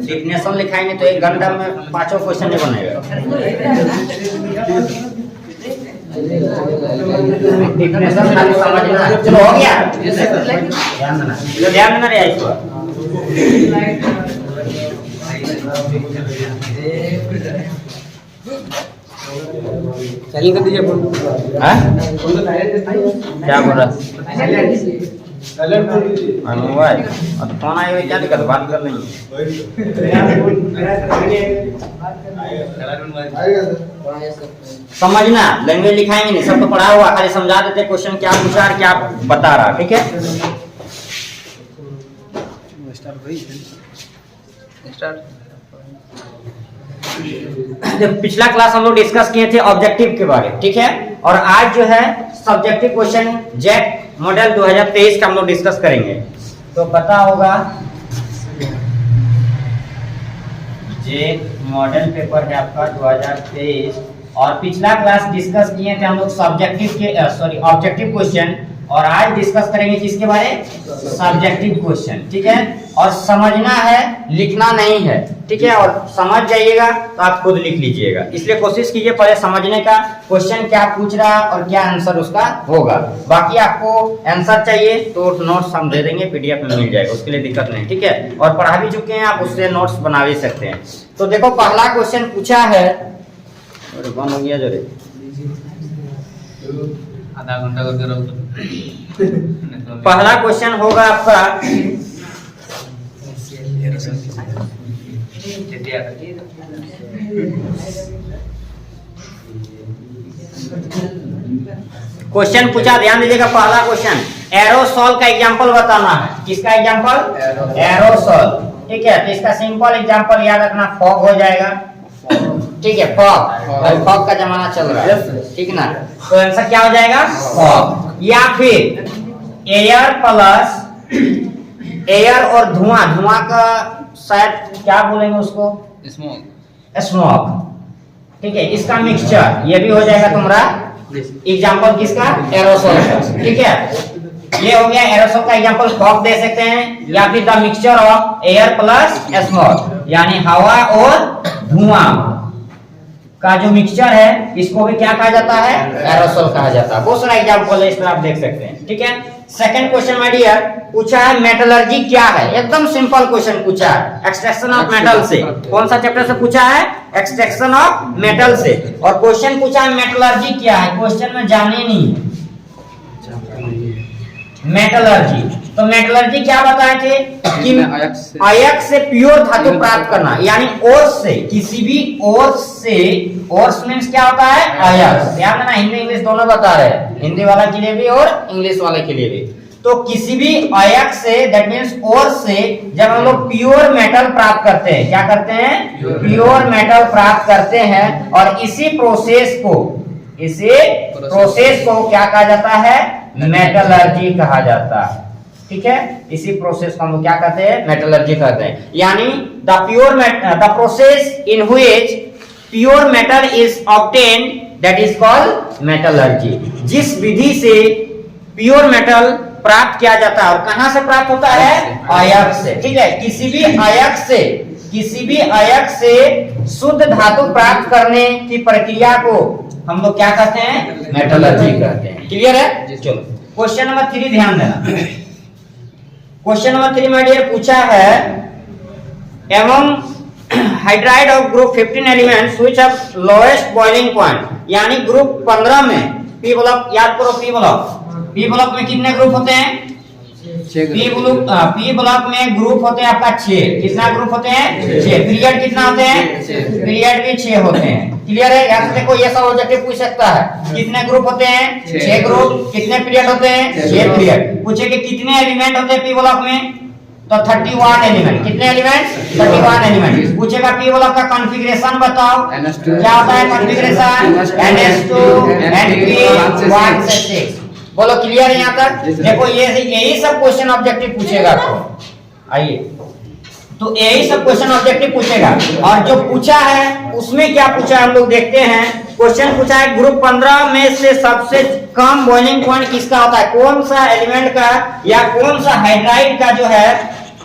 Definition लिखाएंगे तो 1 घंटा में 5 क्वेश्चन नहीं बनेगा। डिफिनेशन खाली समझना है। चलो हो गया, ध्यान देना रे इसको। चैलेंज कर दीजिए फोन। हाँ क्या बोल रहा मोबाइल और फोन आए हुए क्या दिक्कत, बात कर लेंगे। समझना, लैंग्वेज लिखाएंगे नहीं, सब तो पढ़ा हुआ, खाली समझा देते क्वेश्चन क्या पूछा और क्या बता रहा। ठीक है, पिछला क्लास हम लोग डिस्कस किए थे ऑब्जेक्टिव के बारे में। ठीक है, और आज जो है सब्जेक्टिव क्वेश्चन जेट मॉडल 2023 का हम लोग डिस्कस करेंगे। तो पता होगा जेट मॉडल पेपर है आपका 2023, और पिछला क्लास डिस्कस किए थे हम लोग सब्जेक्टिव के ऑब्जेक्टिव क्वेश्चन, और आज डिस्कस करेंगे किसके बारे, सब्जेक्टिव क्वेश्चन। ठीक है, और समझना है, लिखना नहीं है। ठीक है, और समझ जाइएगा तो आप खुद लिख लीजिएगा, इसलिए कोशिश कीजिए पहले समझने का, क्वेश्चन क्या पूछ रहा है और क्या आंसर उसका होगा। बाकी आपको आंसर चाहिए तो नोट्स हम दे देंगे, पीडीएफ में मिल जाएगा, उसके लिए दिक्कत नहीं। ठीक है, और पढ़ा भी चुके हैं आप, उससे नोट्स बना भी सकते हैं। तो देखो पहला क्वेश्चन पूछा है, बंद हो गया जो रे, आधा घंटा करके रहो। पहला क्वेश्चन होगा आपका, क्वेश्चन पूछा, ध्यान दीजिएगा। पहला क्वेश्चन एरोसॉल का एग्जांपल बताना है। किसका एग्जांपल, एरोसॉल। ठीक है, तो इसका सिंपल एग्जांपल याद रखना, फॉग हो जाएगा। ठीक है, फॉग, फॉग का जमाना चल रहा है। ठीक ना, तो आंसर क्या हो जाएगा, फॉग। या फिर एयर प्लस एयर और धुआं, धुआं का शायद क्या बोलेंगे उसको, स्मोक, स्मोक। ठीक है, इसका मिक्सचर, ये भी हो जाएगा तुम्हारा एग्जांपल किसका, एरोसॉल का। ठीक है, ये हो गया एरोसॉल का एग्जांपल, फॉग दे सकते हैं, या फिर the mixture of air plus smoke, यानी हवा और धुआं का जो मिक्सचर है, इसको भी क्या कहा जाता है, एरोसॉल कहा जाता है। बहुत सारा एग्जांपल है, इसमें आप देख सकते हैं। ठीक है, सेकंड क्वेश्चन माय डियर पूछा है मेटलर्जी क्या है। एकदम सिंपल क्वेश्चन पूछा है, एक्सट्रैक्शन ऑफ मेटल से। कौन सा चैप्टर से पूछा है, एक्सट्रैक्शन ऑफ मेटल से। और क्वेश्चन पूछा है मेटलर्जी क्या है, क्वेश्चन में जाने नहीं मेटलर्जी। तो मेटलर्जी क्या बताए थे कि अयस्क से प्योर धातु प्राप्त करना, यानी ओर्स से, किसी भी ओर्स से। ओर्स मींस क्या होता है, अयस्क। ध्यान देना, हिंदी इंग्लिश दोनों बता रहे हैं, हिंदी वाला के लिए भी और इंग्लिश वाले के लिए भी। तो किसी भी अयस्क से, दैट मींस ओर्स से, जब हम लोग प्योर मेटल प्राप्त करते हैं, क्या करते हैं, प्योर मेटल प्राप्त करते हैं, और इसी प्रोसेस को क्या कहा जाता है, मेटलर्जी कहा जाता है। ठीक है, इसी प्रोसेस को हम लोग क्या कहते हैं, मेटलर्जी कहते हैं। यानी the process in which pure metal is obtained, that is called metallurgy. जिस विधि से प्योर मेटल प्राप्त किया जाता है, और कहां से प्राप्त होता है, अयस्क से। ठीक है, किसी भी अयस्क से शुद्ध धातु प्राप्त करने की प्रक्रिया को हम लोग क्या कहते हैं, मेटलर्जी कहते हैं। क्लियर है, चलो क्वेश्चन नंबर 3 ध्यान देना। क्वेश्चन नंबर 3 माय डियर पूछा है, एवं hydride of group 15 elements which have lowest boiling point, यानी ग्रुप 15 में पी ब्लॉक, याद करो पी ब्लॉक में कितने ग्रुप होते हैं, पी ब्लॉक में ग्रुप होते हैं आपका 6। कितना ग्रुप होते हैं, 6। पीरियड कितना होते हैं, पीरियड भी 6 होते हैं। क्लियर है, यहाँ से देखो ये सब ऑब्जेक्टिव पूछ सकता है, कितने ग्रुप होते हैं, 6 ग्रुप। कितने पीरियड होते हैं, 6 पीरियड। पूछे कि कितने एलिमेंट होते हैं पी ब्लॉक में, तो 31 एलिमेंट। कितने एलिमेंट, 31 एलिमेंट। पूछेगा पी ब्लॉक का कॉन्फ़िगरेशन बताओ, क्या होता है कॉन्फ़िगरेशन, NH2 NP1 से 6। बोलो क्लियर है यहाँ तक। देखो ये यही सब क्वेश्चन ऑब्जेक्टिव पूछेगा आपको। आइए, तो यही सब क्वेश्चन ऑब्जेक्टिव पूछेगा, और जो पूछा है उसमें क्या पूछा है हम लोग देखते हैं। क्वेश्चन पूछा है ग्रुप 15 में से सबसे कम बॉइलिंग पॉइंट किसका होता है, कौन सा एलिमेंट का या कौन सा हाइड्राइड का जो है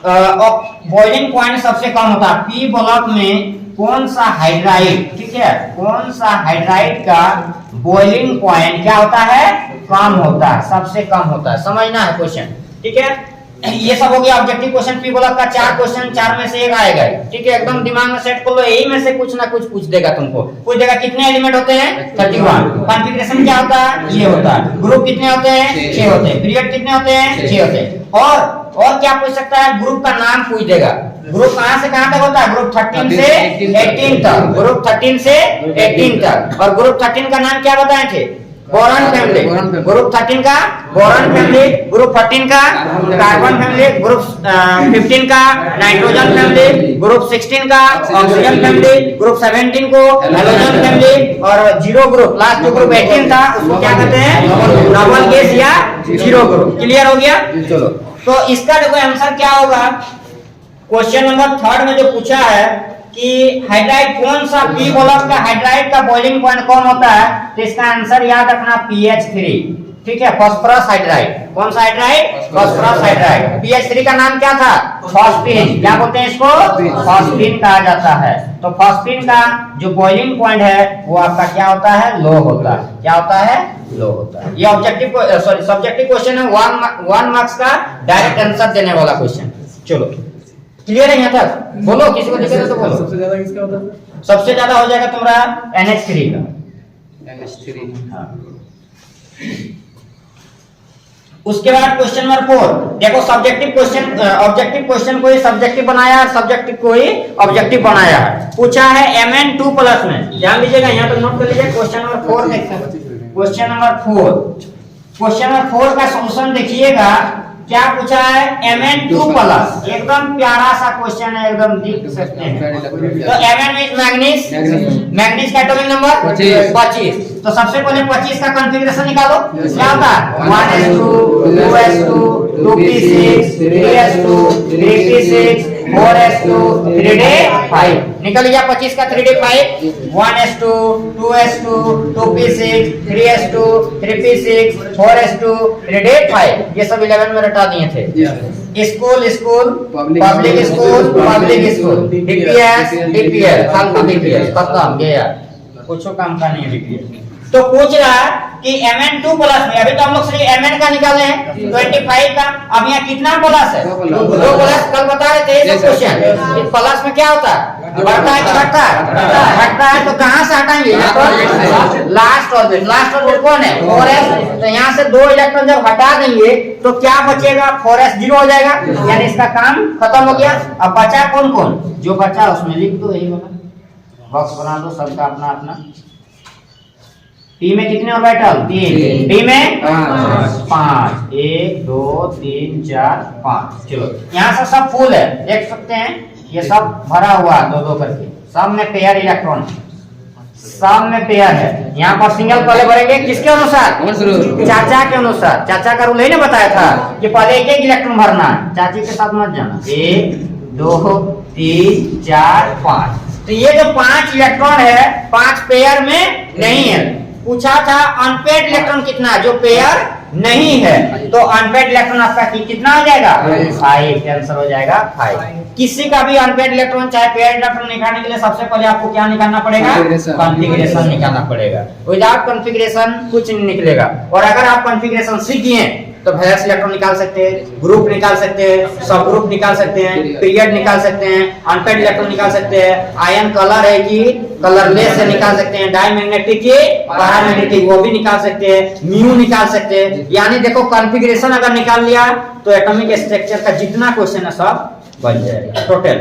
बॉइलिंग पॉइंट सबसे कम होता है। पी ब्लॉक में कौन सा हाइड्राइड, ठीक है, कौन सा हाइड्राइड का बॉइलिंग पॉइंट क्या होता है, कम होता है, सबसे कम होता है। समझना है क्वेश्चन, ठीक है। ये सब हो गया ऑब्जेक्टिव क्वेश्चन। पी ब्लॉक का 4 क्वेश्चन, 4 में से एक आएगा, ठीक है। एकदम दिमाग में सेट कर लो, यही में से कुछ ना कुछ पूछ देगा तुमको। पूछ देगा कितने एलिमेंट होते हैं, 31। कॉन्फ़िगरेशन क्या होता है, ये होता है। ग्रुप कितने होते हैं, 6 होते हैं। पीरियड कितने होते हैं, 6 होते हैं। और क्या पूछ सकता है, ग्रुप का नाम पूछ देगा। ग्रुप कहां से कहां तक होता है, ग्रुप 13 से 18 तक, ग्रुप 13 से 18 तक। और ग्रुप 13 का नाम क्या बताए थे, बोरॉन फैमिली। ग्रुप 13 का बोरॉन फैमिली, ग्रुप 14 का कार्बन फैमिली, ग्रुप 15 का नाइट्रोजन फैमिली, ग्रुप 16 का ऑक्सीजन फैमिली, ग्रुप 17 को हैलोजन फैमिली, और जीरो ग्रुप, लास्ट जो ग्रुप 18 था उसको क्या कहते हैं, नोबल गैस या जीरो ग्रुप। क्लियर हो गया। चलो, तो इसका देखो आंसर क्या होगा। क्वेश्चन नंबर 3 में जो पूछा है कि हाइड्राइड कौन सा पी ब्लॉक का हाइड्राइड का बॉइलिंग पॉइंट कौन होता है, तो इसका आंसर याद रखना PH3, ठीक है, फास्फोरस हाइड्राइड। कौन सा हाइड्राइड, फास्फोरस हाइड्राइड। PH3 का नाम क्या था, फॉस्फीन। क्या बोलते हैं इसको, फॉस्फीन कहा जाता है। तो फॉस्फीन का जो बॉइलिंग पॉइंट है वो आपका क्या होता है, लो होता है। क्या होता है, लो होता है। ये ऑब्जेक्टिव सब्जेक्टिव क्वेश्चन है, 1 मार्क्स का डायरेक्ट आंसर देने वाला क्वेश्चन। चलो, क्लियर है यहाँ तक, बोलो किसी को दिक्कत है तो बोलो। सबसे ज्यादा किसका होता है, सबसे ज्यादा हो जाएगा तुम्हारा NH3 का। NH3। हाँ। उसके बाद क्वेश्चन नंबर 4 देखो, सब्जेक्टिव क्वेश्चन, ऑब्जेक्टिव क्वेश्चन को ही सब्जेक्टिव बनाया और सब्जेक्टिव को ही ऑब्जेक्टिव बनाया है। पूछा है Mn2+ में, ध्यान दीजिएगा, यहाँ पे नोट कर लीजिए। क्वेश्चन नंबर 4 देखते हैं। क्वेश्चन नंबर 4 का सॉल्यूशन देखिएगा। क्या पूछा है, Mn2+, एकदम प्यारा सा क्वेश्चन है, एकदम देख सकते हैं। तो Mn मींस मैग्नीज, मैग्नीज का एटॉमिक नंबर 25। तो सबसे पहले 25 का कॉन्फ़िगरेशन निकालो। क्या होता है, 1s2 2s2 2p6 3s2 3p6 4s2 3d5। निकल गया 25 का 3d5, 1s2 2s2 2p6 3s2 3p6 4s2 3d5। ये सब 11 में रटा दिए थे। School school, public school public school, DPS DPS, फालतू DPS, खत्म गया, कुछ काम का नहीं DPS। तो पूछ रहा है कि Mn2+ में, अभी तो हम लोग सिर्फ Mn का निकाले हैं 25 का, अब यहाँ कितना प्लस है, 2 प्लस। कल बता रहे थे ये क्वेश्चन, इस प्लस में क्या होता है, बढ़ता है कि घटता है, घटता है। तो कहाँ से हटाएंगे, लास्ट ऑर्बिट। लास्ट ऑर्बिट कौन है, 4s। तो यहाँ से 2 इलेक्ट्रॉन जब हटा देंगे तो क्या बचेगा, 4s 0 हो जाएगा, यानी इसका काम खत्म हो गया। अब बचा कौन कौन, जो बचा उसमें लिख दो, यही वाला बॉक्स बना दो सबका अपना अपना। P में कितने ऑर्बिटल, 3। D में 5, 1 2 3 4 5। चलो, यहाँ से सब फुल है, देख सकते हैं, ये सब भरा हुआ 2-2 करके, सब में पेयर इलेक्ट्रॉन, सब में पेयर है। यहाँ पर सिंगल पहले भरेंगे किसके अनुसार, चाचा के अनुसार। चाचा का रूल ही ना बताया था कि पहले एक एक इलेक्ट्रॉन भरना है, चाची के साथ मत जाना। 1 2 3 4 5। तो ये जो 5 इलेक्ट्रॉन है 5 पेयर में नहीं है। पूछा था अनपेड इलेक्ट्रॉन कितना, जो पेयर नहीं है। तो अनपेड इलेक्ट्रॉन आपका कितना हो जाएगा, 5। आंसर हो जाएगा 5। किसी का भी अनपेड इलेक्ट्रॉन चाहे पेयर इलेक्ट्रॉन निकालने के लिए सबसे पहले आपको क्या निकालना पड़ेगा, कॉन्फ़िगरेशन निकालना पड़ेगा। विदाउट कॉन्फ़िगरेशन कुछ नहीं निकलेगा। और अगर आप कॉन्फ़िगरेशन सीख गए तो वैलेंस इलेक्ट्रॉन निकाल सकते हैं, ग्रुप निकाल सकते हैं, सब ग्रुप निकाल सकते हैं, पीरियड निकाल सकते हैं, अनपेड इलेक्ट्रॉन निकाल सकते हैं, आयन कलर है कि कलरलेस से निकाल सकते हैं, डायमैग्नेटिक की पैरामैग्नेटिक वो भी निकाल सकते हैं, म्यू निकाल सकते हैं। यानी देखो कॉन्फ़िगरेशन अगर निकाल लिया तो एटॉमिक स्ट्रक्चर का जितना क्वेश्चन है सब बन जाएगा टोटल।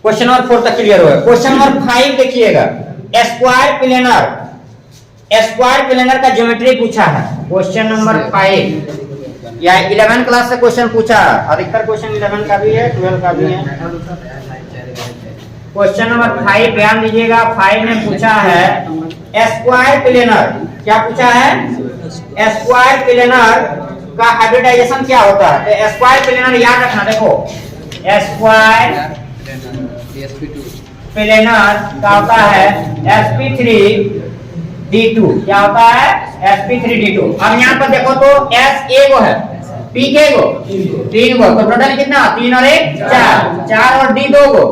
क्वेश्चन नंबर 4 तक क्लियर हुआ। क्वेश्चन नंबर 5 देखिएगा, स्क्वायर प्लेनर का ज्योमेट्री पूछा है। क्वेश्चन नंबर 5 या 11 क्लास से क्वेश्चन पूछा है, अधिकतर क्वेश्चन 11 का भी है 12 का भी है। क्वेश्चन नंबर 5 ध्यान दीजिएगा, 5 में पूछा है स्क्वायर प्लेनर। क्या पूछा है, स्क्वायर प्लेनर का हाइब्रिडाइजेशन क्या होता है। तो स्क्वायर प्लेनर याद रखना, देखो स्क्वायर प्लेनर का होता है sp3d2। क्या होता है sp3d2। अब यहाँ पर देखो तो s एगो है, p के गो 3 गो, तो टोटल कितना 3 और 1 4, 4 और d 2 गो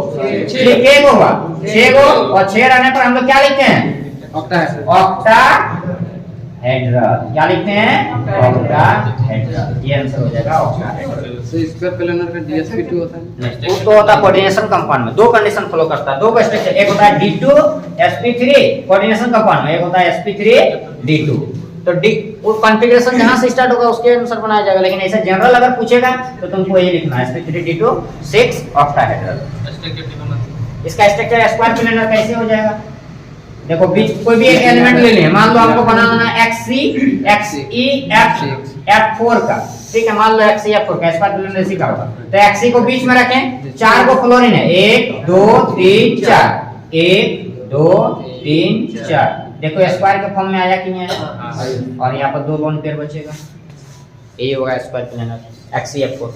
6 के गो हुआ 6 गो, और 6 रहने पर हम लोग क्या लिखते हैं ऑक्टाहेड्रल। क्या लिखते हैं ऑक्टाहेड्रल। ये आंसर हो जाएगा ऑक्टाहेड्रल। तो इसका प्लेनर का DSP2 होता है। वो तो होता है कोऑर्डिनेशन कंपाउंड में, दो कंडीशन फॉलो करता है, दो का स्ट्रक्चर, एक होता है D2 sp3 कोऑर्डिनेशन कंपाउंड में, एक होता है sp3 D2। तो डी वो कॉन्फ़िगरेशन जहां से स्टार्ट होगा उसके अनुसार बनाया जाएगा, लेकिन ऐसे जनरल अगर पूछेगा तो तुमको ये लिखना है sp3 D2 6 ऑक्टाहेड्रल। इसका स्ट्रक्चर स्क्वायर प्लेनर कैसे हो जाएगा? देखो बीच कोई भी एक एलिमेंट ले लें, मान लो हमको बनाना है XC XE F4 का, ठीक है, मान लो XE F4 का स्क्वायर प्लेनर इसी का होगा। तो XC को बीच में रखें, 4 को फ्लोरीन है 1 2 3 4, 1 2 3 4। देखो स्क्वायर के फॉर्म में आया कि नहीं आया? और यहाँ पर 2 लोन पेयर बचेगा, ये होगा square planar XE F4।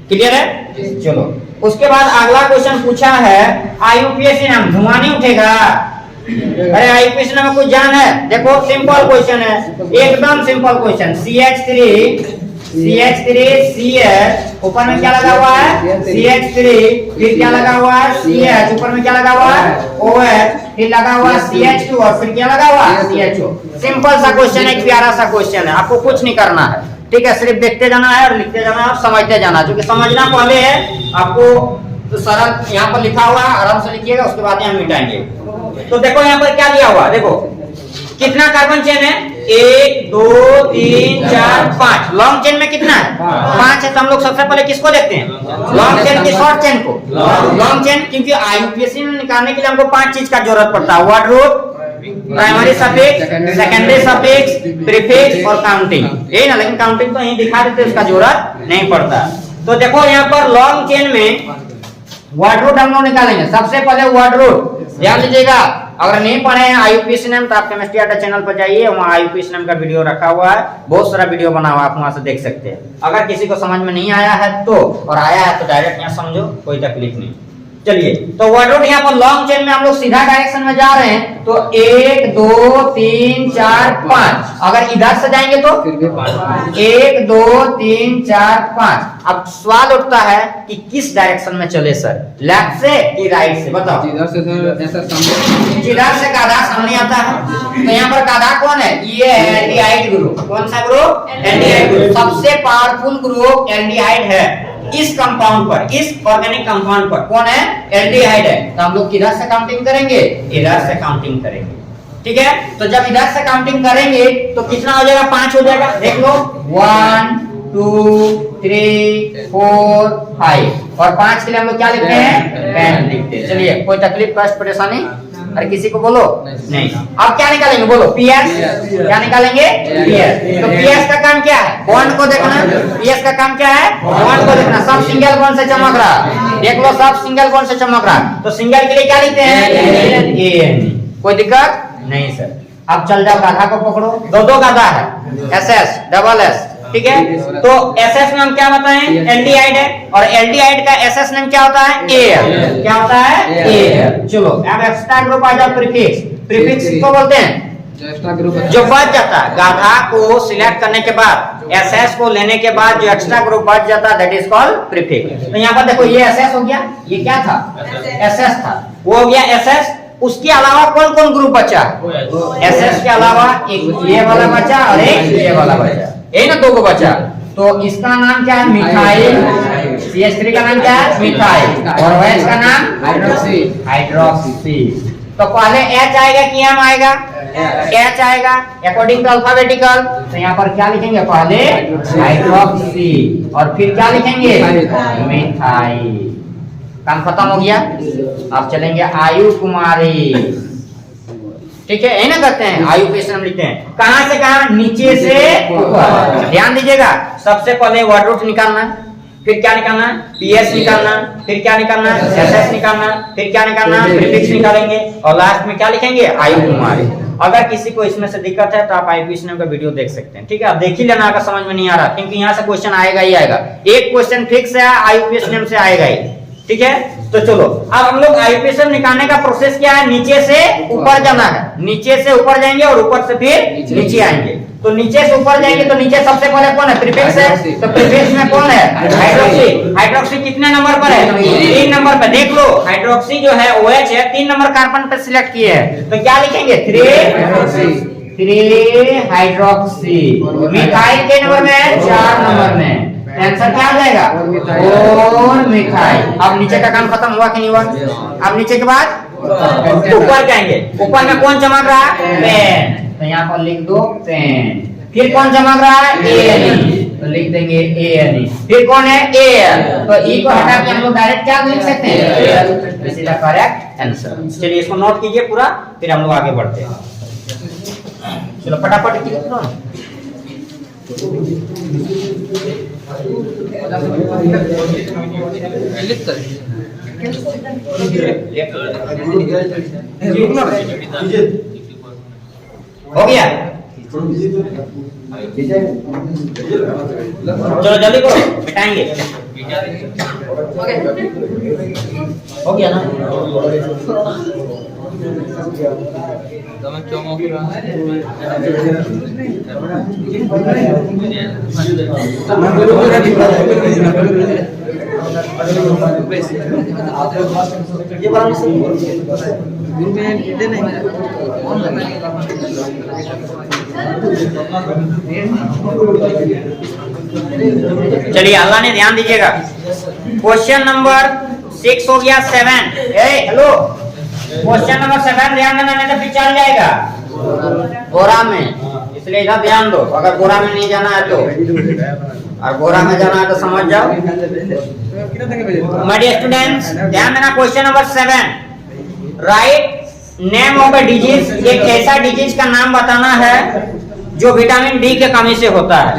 Clear है? चलो उसके बाद अगला क्वेश्चन पूछा है IUPAC नाम, धुआं नहीं उठेगा। अरे IUPAC नाम में कुछ जान है? देखो सिंपल क्वेश्चन है, एकदम सिंपल क्वेश्चन। CH3 CH, ऊपर में क्या लगा हुआ है CH3, फिर क्या लगा हुआ है CH, ऊपर में क्या लगा हुआ है OH, फिर लगा हुआ है CH2 और फिर क्या लगा हुआ है CHO। सिंपल सा क्वेश्चन है, प्यारा सा क्वेश्चन है, आपको कुछ नहीं करना है, ठीक है, सिर्फ देखते जाना है और लिखते जाना है और समझते जाना है। क्योंकि समझना पहले है आपको, तो सरल यहाँ पर लिखा हुआ है, आराम से लिखिएगा, उसके बाद यहाँ मिटाएंगे। तो देखो यहाँ पर क्या दिया हुआ, देखो कितना कार्बन चेन है 1 2 3 4 5, लॉन्ग चेन में कितना है 5 है। तो हम लोग सबसे पहले किसको देखते हैं, लॉन्ग चेन की शॉर्ट चेन को। लॉन्ग चेन, क्योंकि IUPAC में निकालने के लिए हमको 5 चीज का जरूरत पड़ता है, word root, primary suffix, secondary suffix, prefix और काउंटिंग, यही ना। लेकिन काउंटिंग तो यहीं दिखा देते, उसका जरूरत नहीं पड़ता। तो देखो यहाँ पर लॉन्ग चेन में वर्ड रूट हम लोग निकालेंगे। सबसे पहले वर्ड रूट ध्यान दीजिएगा, अगर नहीं पढ़े हैं IUPAC नाम तो आप केमिस्ट्री अड्डा चैनल पर जाइए, वहाँ IUPAC नाम का वीडियो रखा हुआ है, बहुत सारा वीडियो बना हुआ है, आप वहाँ से देख सकते हैं। अगर किसी को समझ में नहीं आया है तो, और आया है तो डायरेक्ट यहाँ समझो, कोई तकलीफ नहीं। चलिए, तो वर्ड रूट यहाँ पर लॉन्ग चेन में हम लोग सीधा डायरेक्शन में जा रहे हैं, तो 1 2 3 4 5। अगर इधर से जाएंगे तो 1 2 3 4 5। अब सवाल उठता है कि किस डायरेक्शन में चले सर, लेफ्ट से कि राइट से, बताओ। जिधर से सर ऐसा सामने, जिधर से गाधा सामने आता है। तो यहाँ पर गाधा कौन है, ये है एल्डिहाइड ग्रुप। कौन सा ग्रुप, एल्डिहाइड ग्रुप। सबसे पावरफुल ग्रुप एल्डिहाइड है इस कंपाउंड पर, इस ऑर्गेनिक कंपाउंड पर। कौन है, एल्डिहाइड है। तो हम लोग किधर से काउंटिंग करेंगे, इधर से काउंटिंग करेंगे, ठीक है। तो जब इधर से काउंटिंग करेंगे तो कितना हो जाएगा, 5 हो जाएगा। देख लो 1 2 3 4 5, और 5 के लिए हम लोग क्या लिखते हैं, पेन लिखते हैं। चलिए, कोई तकलीफ कष्ट परेशानी, अरे किसी को बोलो नहीं। अब क्या निकालेंगे, बोलो PS। क्या निकालेंगे, PS। तो PS का काम क्या है, बॉन्ड को देखना। PS का काम क्या है, बॉन्ड को देखना। सब सिंगल बॉन्ड से चमक रहा, देख लो सब सिंगल बॉन्ड से चमक रहा। तो सिंगल के लिए क्या लिखते हैं, AN। कोई दिक्कत नहीं सर। अब चल जाओ, गाधा को पकड़ो, दो गाधा है, SS डबल S, ठीक है। तो SS नाम क्या बताएं, एल्डिहाइड है, और एल्डिहाइड का SS नाम क्या होता है, AL। क्या होता है, AL। चलो अब एक्स्ट्रा ग्रुप आ जाओ, प्रीफिक्स। प्रीफिक्स किसको बोलते हैं, जो बच जाता है गाधा को सिलेक्ट करने के बाद, SS को लेने के बाद जो एक्स्ट्रा ग्रुप बच जाता है, दैट इज कॉल्ड प्रीफिक्स। तो यहाँ पर देखो ये SS हो गया, ये क्या था, SS था, वो हो गया SS। उसके अलावा कौन कौन ग्रुप बचा, SS के अलावा एक ये वाला बचा और एक ये वाला बचा, यही ना, 2 को बचा। तो इसका नाम क्या है, मिथाइल। CH3 का नाम क्या है, मिथाइल, और OH का नाम हाइड्रोक्सी। तो पहले H आएगा कि M आएगा, H आएगा अकॉर्डिंग टू अल्फाबेटिकल। तो यहाँ पर क्या लिखेंगे, पहले हाइड्रोक्सी और फिर क्या लिखेंगे, मिथाइल। काम खत्म हो गया। अब चलेंगे आयु कुमारी, ठीक है, यही ना करते हैं, IUPAC नाम लिखते हैं। कहां से कहां, नीचे से ऊपर। ध्यान दीजिएगा, सबसे पहले वर्ड रूट निकालना, फिर क्या निकालना, PS निकालना, फिर क्या निकालना, SS निकालना, फिर क्या निकालना, प्रीफिक्स निकालेंगे, और लास्ट में क्या लिखेंगे, आयु कुमारी। अगर किसी को इसमें से दिक्कत है तो आप IUPAC नाम का वीडियो देख सकते हैं, ठीक है। आप देख ही लेना, अगर समझ में नहीं आ रहा, क्योंकि यहाँ से क्वेश्चन आएगा ही आएगा। एक क्वेश्चन फिक्स है, IUPAC नाम से आएगा ही, ठीक है। तो चलो अब हम लोग आईपीएसएम निकालने का प्रोसेस क्या है, नीचे से ऊपर जाना है, नीचे से ऊपर जाएंगे और ऊपर से फिर नीचे आएंगे। तो नीचे से ऊपर जाएंगे तो नीचे सबसे पहले कौन है, प्रीफिक्स है। तो प्रीफिक्स में कौन है, हाइड्रोक्सी। हाइड्रोक्सी कितने नंबर पर है, 3 नंबर पर। देख लो हाइड्रोक्सी जो है OH है, 3 नंबर कार्बन पर सिलेक्ट किए हैं, तो क्या लिखेंगे 3 हाइड्रोक्सी। मिथाइल के नंबर में है 4 नंबर में, आंसर क्या आ जाएगा 4 मिथाइल। अब नीचे का काम खत्म हुआ कि नहीं हुआ। अब नीचे के बाद ऊपर जाएंगे, ऊपर में कौन चमक रहा है, पेन। तो यहाँ पर लिख दो पेन। फिर कौन चमक रहा है, ANE, तो लिख देंगे ANE। फिर कौन है, Al, तो E को हटा के हम लोग डायरेक्ट क्या लिख सकते हैं, Al। This is the correct answer. चलिए इसको नोट कीजिए पूरा, फिर हम लोग आगे बढ़ते हैं। चलो फटाफट क्लिक करो। हो गया, चलो जल्दी करो, मिटाएंगे। हो गया ना, चमक रहा है। ये वाला चलिए अल्लाह ने ध्यान दीजिएगा। क्वेश्चन नंबर 6 हो गया 7। हेलो, क्वेश्चन नंबर 7 ध्यान देना, नहीं तो फिर चल जाएगा गोरा में, इसलिए इधर ध्यान दो। अगर गोरा में नहीं जाना है तो, और गोरा में जाना है तो समझ जाओ। माय डियर स्टूडेंट्स ध्यान देना, question number 7, write name of a disease. एक ऐसा डिजीज का नाम बताना है जो विटामिन डी के कमी से होता है।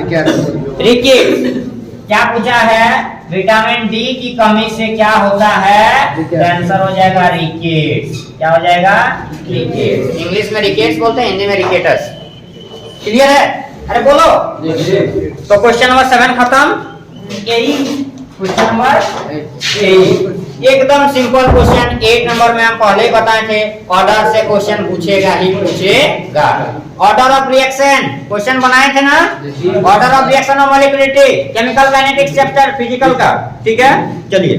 रिकेट, क्या पूछा है, विटामिन डी की कमी से क्या होता है, आंसर हो जाएगा रिकेट। क्या हो जाएगा, रिकेट। इंग्लिश में रिकेट्स बोलते हैं, हिंदी में रिकेटस। क्लियर है, अरे बोलो। तो क्वेश्चन नंबर 7 खत्म। यही क्वेश्चन नंबर 8 एकदम सिंपल क्वेश्चन। 8 नंबर में हम पहले ही बताए थे, ऑर्डर से क्वेश्चन पूछेगा ही पूछेगा। ऑर्डर ऑफ रिएक्शन क्वेश्चन बनाए थे ना, order of reaction of molecularity, chemical kinetics chapter physical का, ठीक है। चलिए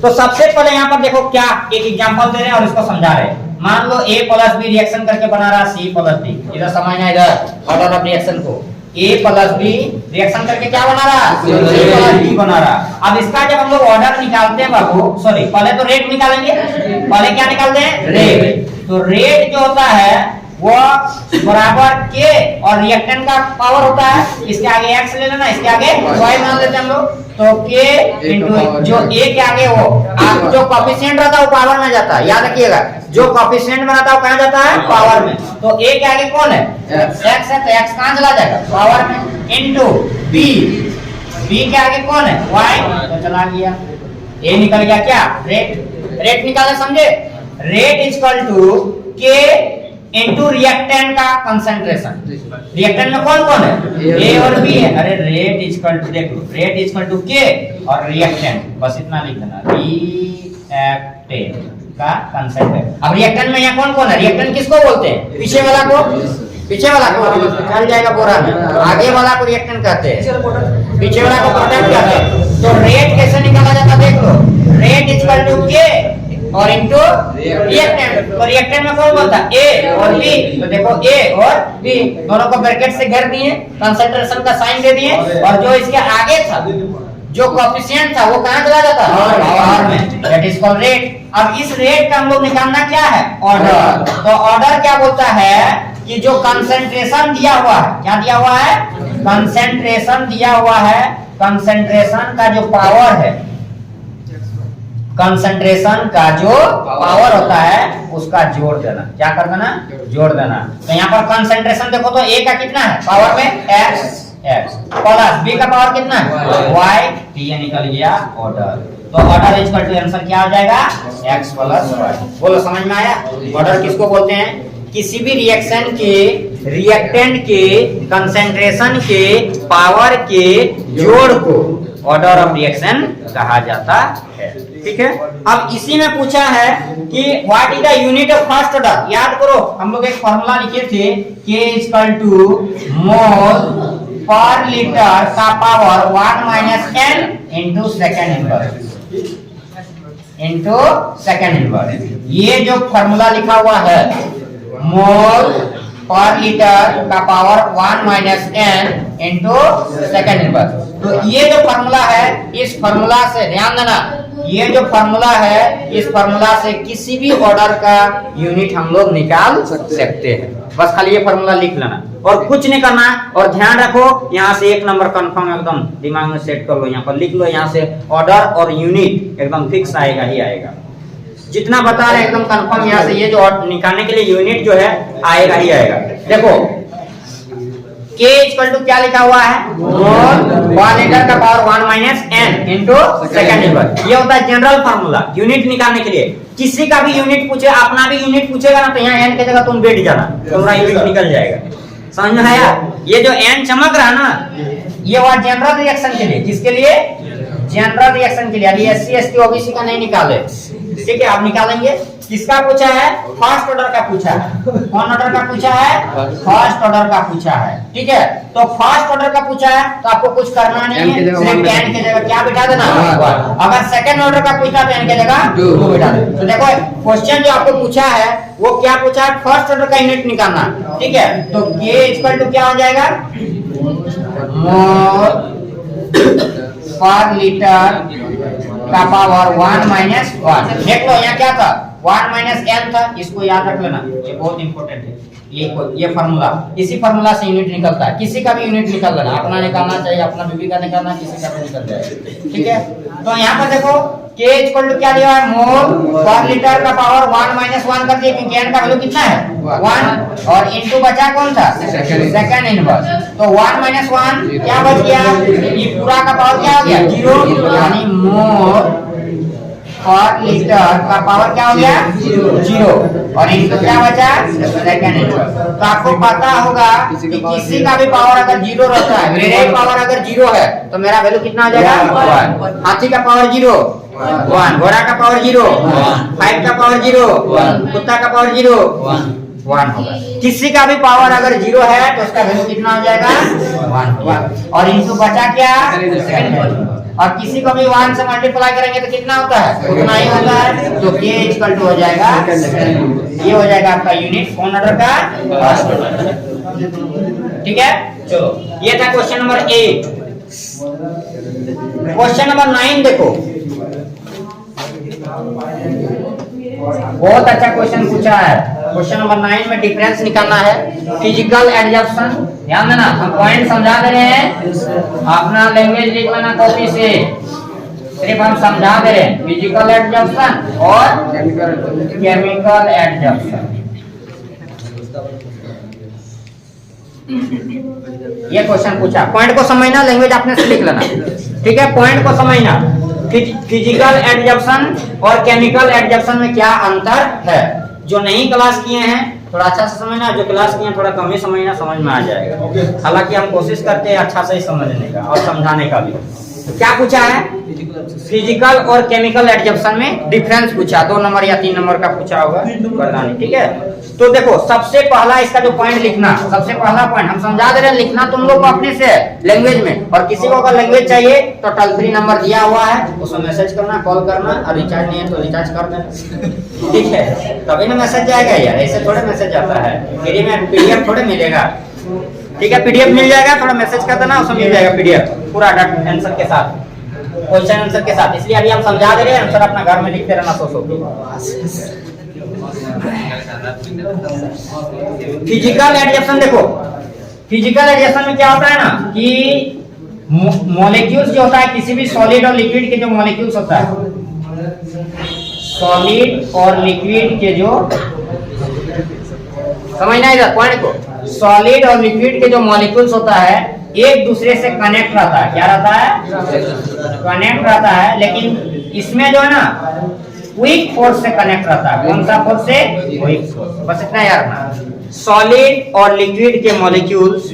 तो सबसे पहले यहाँ पर देखो क्या एक एग्जांपल दे रहे हैं और इसको समझा रहे हैं। मान लो A + B रिएक्शन करके बना रहा C + D। इधर समझना, इधर ऑर्डर ऑफ रिएक्शन को A + B रिएक्शन करके क्या बना रहा, C + D बना रहा। अब इसका जब हम लोग ऑर्डर निकालते हैं बाबू, सॉरी पहले तो रेट निकालेंगे। पहले क्या निकालते हैं, रेट। तो रेट जो होता है वो बराबर K और रिएक्टेंट का पावर होता है, इसके आगे X ले लेना, इसके आगे Y मान लेते हैं हम लोग। तो K इंटू जो A के आगे वो आप जो कोफिशिएंट रहता है वो पावर में जाता है, याद रखिएगा। जो कोफिशिएंट बनाता है वो कहाँ जाता है, पावर में। तो A के आगे कौन है, X है, तो X कहाँ चला जाएगा, पावर में। इंटू B, B के आगे कौन है, Y, तो चला गया। A निकल गया क्या, रेट। रेट निकाले, समझे। Rate is equal to K into reactant का कंसंट्रेशन। रिएक्टेंट में कौन कौन है, A और B है। अरे रेट इज इक्वल टू, देख लो, rate is equal to K और रिएक्टेंट, बस इतना लिख देना, रिएक्टेंट का कंसंट्रेशन। अब रिएक्टेंट में यहाँ कौन कौन है, रिएक्टेंट किसको बोलते हैं, पीछे वाला को, पीछे वाला को चल जाएगा बोरा में, आगे वाला को रिएक्टेंट कहते हैं, पीछे वाला को प्रोडक्ट कहते हैं। तो रेट कैसे निकाला जाता, देख लो, rate is equal to K और इंटू रिएक्टेंट। तो रिएक्टेंट में कौन बोलता है, A और B। तो देखो A और B दोनों को ब्रैकेट से घेर दिए, कंसंट्रेशन का साइन दे दिए, और जो इसके आगे था, जो कोफिशिएंट था, वो कहाँ चला जाता है, पावर में। That is called rate. अब इस रेट का हम लोग निकालना क्या है, ऑर्डर। तो ऑर्डर क्या बोलता है कि जो कंसंट्रेशन दिया हुआ है, क्या दिया हुआ है, कंसंट्रेशन दिया हुआ है, कंसंट्रेशन का जो पावर है, कंसंट्रेशन का जो पावर होता है उसका जोड़ देना। क्या कर देना, जोड़ देना। तो यहाँ पर कंसंट्रेशन देखो तो A का कितना है, पावर में X प्लस B का पावर कितना है, Y, तो ये निकल गया ऑर्डर। तो order is equal to answer क्या हो जाएगा, X + Y। बोलो समझ में आया। ऑर्डर किसको बोलते हैं, किसी भी रिएक्शन के रिएक्टेंट के कंसंट्रेशन के पावर के जोड़ को ऑर्डर ऑफ रिएक्शन कहा जाता है। ठीक है। अब इसी में पूछा है कि what is the unit of first order. याद करो हम लोग एक फॉर्मूला लिखे थे K इक्वल टू मोल पर लीटर का power 1 minus n into second inverse. ये जो फॉर्मूला लिखा हुआ है मोल पर लीटर का power 1 minus n into second inverse, तो ये जो फॉर्मूला है इस फॉर्मूला से ध्यान देना, ये जो फॉर्मूला है इस फॉर्मूला से किसी भी ऑर्डर का यूनिट हम लोग निकाल सकते हैं। बस खाली ये फॉर्मूला लिख लेना और कुछ नहीं करना। और ध्यान रखो यहाँ से एक नंबर कंफर्म एकदम दिमाग में सेट कर लो, यहाँ पर लिख लो, यहाँ से ऑर्डर और यूनिट एकदम फिक्स आएगा ही आएगा। जितना बता रहे एकदम कंफर्म, यहाँ से ये जो निकालने के लिए यूनिट जो है आएगा ही आएगा। देखो K इक्वल टू क्या लिखा हुआ है मोल पर लीटर का power 1 minus n into second inverse. ये होता है जनरल फार्मूला यूनिट निकालने के लिए। किसी का भी यूनिट पूछे, अपना भी यूनिट पूछेगा ना तो यहाँ n की जगह तुम बैठ जाना, तुम्हारा यूनिट निकल जाएगा। समझ में आया? ये जो n चमक रहा ना ये हुआ जनरल रिएक्शन के लिए। किसके लिए? जनरल रिएक्शन के लिए। अभी SC ST OBC का नहीं निकाले, ठीक है, आप निकालेंगे। किसका पूछा है? फर्स्ट ऑर्डर का पूछा है। कौन ऑर्डर का पूछा है? फर्स्ट ऑर्डर का पूछा है, ठीक है। तो फर्स्ट ऑर्डर का पूछा है तो आपको कुछ करना नहीं है, सिर्फ n की जगह क्या बिठा देना। अगर सेकंड ऑर्डर का पूछा तो n की जगह 2 बिठा देना। तो देखो क्वेश्चन जो आपको पूछा है वो क्या पूछा है? फर्स्ट ऑर्डर का यूनिट निकालना, ठीक है। तो K इक्वल टू क्या हो जाएगा मोल पर लीटर का पावर 1 माइनस 1। देख लो यहाँ क्या था 1 माइनस n था, इसको याद रख लेना, ये बहुत इंपॉर्टेंट है। ये फार्मूला, इसी फार्मूला से यूनिट निकलता है। किसी का भी यूनिट निकल लेना, अपना निकालना चाहिए, अपना बीबी का निकालना, किसी का भी निकल जाएगा, ठीक है। तो यहाँ पर देखो K इक्वल टू क्या दिया है मोल पर लीटर का पावर 1 माइनस 1 कर दिए, क्योंकि n का वैल्यू कितना है 1 और इनटू बचा कौन था सेकंड इनवर्स। तो 1 माइनस 1 क्या बच गया? ये पूरा का पावर क्या हो गया 0, यानी मोल पर लीटर का पावर क्या हो गया 0 और इनटू क्या बचा सेकंड इनवर्स। तो आपको पता होगा कि किसी का भी पावर अगर 0 रहता है, मेरे पावर अगर 0 है तो मेरा वैल्यू कितना हो जाएगा 1। हाथी का पावर 0 1, घोड़ा का पावर 0 5 का पावर 0 कुत्ता का पावर 0 1 होगा। किसी का भी पावर अगर 0 है तो उसका वैल्यू कितना हो जाएगा 1 होगा। और इनटू बचा क्या और किसी को भी 1 से मल्टीप्लाई करेंगे तो कितना होता है उतना ही होता है। तो K इक्वल टू हो जाएगा, ये हो जाएगा आपका यूनिट कौन ऑर्डर का फर्स्ट ऑर्डर, ठीक है। चलो ये था क्वेश्चन नंबर 8। क्वेश्चन नंबर 9 देखो, बहुत अच्छा क्वेश्चन पूछा है। क्वेश्चन नंबर 9 में डिफरेंस निकालना है, फिजिकल एडजप्शन। ध्यान देना, हम पॉइंट समझा दे रहे हैं, अपना लैंग्वेज लिख लेना कॉपी से, सिर्फ हम समझा दे रहे हैं फिजिकल एडजप्शन और केमिकल एडजप्शन। ये क्वेश्चन पूछा, पॉइंट को समझना, लैंग्वेज आपने से लिख लेना, ठीक है। पॉइंट को समझना, फिजिकल एडजप्शन और केमिकल एडजप्शन में क्या अंतर है। जो नहीं क्लास किए हैं थोड़ा अच्छा से समझना, जो क्लास किए हैं थोड़ा कम ही समझना, समझ में आ जाएगा। हालांकि हम कोशिश करते हैं अच्छा से ही समझने का और समझाने का भी। तो क्या पूछा है? फिजिकल और केमिकल एडजप्शन में डिफरेंस पूछा, 2 नंबर या 3 नंबर का पूछा होगा, ठीक है। तो देखो सबसे पहला इसका जो पॉइंट लिखना, सबसे पहला पॉइंट हम समझा दे रहे हैं, लिखना तुम लोग को अपने से लैंग्वेज में। और किसी को अगर लैंग्वेज चाहिए तो टोल फ्री नंबर दिया हुआ है, उसमें मैसेज करना, कॉल करना, और रिचार्ज नहीं है तो रिचार्ज कर देना, ठीक है। तभी ना मैसेज जाएगा यार, ऐसे थोड़े मैसेज आता है, फ्री में PDF थोड़े मिलेगा, ठीक है। PDF मिल जाएगा, थोड़ा मैसेज कर देना, उसमें मिल जाएगा PDF पूरा आंसर के साथ, क्वेश्चन आंसर के साथ। इसलिए अभी हम समझा दे रहे हैं, आंसर अपना घर में लिखते रहना सो फिजिकल एडजप्शन देखो, फिजिकल एडजप्शन में क्या होता है ना कि मॉलिक्यूल्स जो होता है किसी भी सॉलिड और लिक्विड के जो मॉलिक्यूल्स होता है, सॉलिड और लिक्विड के जो, समझना इधर पॉइंट को, सॉलिड और लिक्विड के जो मॉलिक्यूल्स होता है एक दूसरे से कनेक्ट रहता है। क्या रहता है? कनेक्ट रहता है, लेकिन इसमें जो है ना क्विक फोर्स से कनेक्ट रहता है। कौन सा फोर्स से? Quick force. बस इतना याद रखना। सॉलिड और लिक्विड के मॉलिक्यूल्स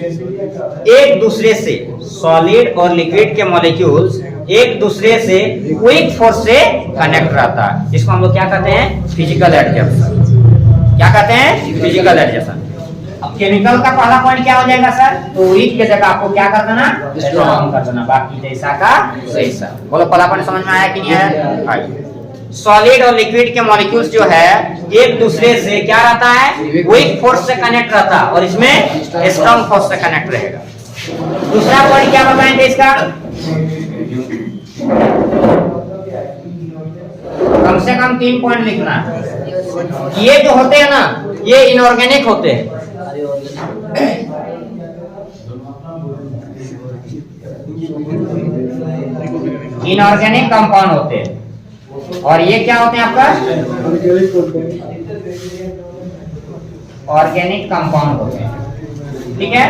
एक दूसरे से, सॉलिड और लिक्विड के मॉलिक्यूल्स एक दूसरे से क्विक फोर्स से कनेक्ट रहता है। इसको हम लोग क्या कहते हैं? Physical adjustment. क्या कहते हैं? Physical adjustment. अब केमिकल का पहला पॉइंट क्या हो जाएगा सर? तो वीक के जगह आपको क्या कर देना? स्ट्रॉन्ग कर देना, बाकी जैसा का वैसा। बोलो पहला पॉइंट समझ में आया कि नहीं आया? आया। सॉलिड और लिक्विड के मॉलिक्यूल्स जो है एक दूसरे से क्या रहता है? वीक फोर्स से कनेक्ट रहता है और इसमें स्ट्रॉन्ग फोर्स से कनेक्ट रहेगा। दूसरा पॉइंट क्या बताएंगे इसका? कम से कम 3 पॉइंट लिखना है। ये जो होते हैं ना, ये इनऑर्गेनिक होते हैं। इनऑर्गेनिक कंपाउंड होते हैं। और ये क्या होते हैं आपका? ऑर्गेनिक कंपाउंड होते हैं। ठीक है।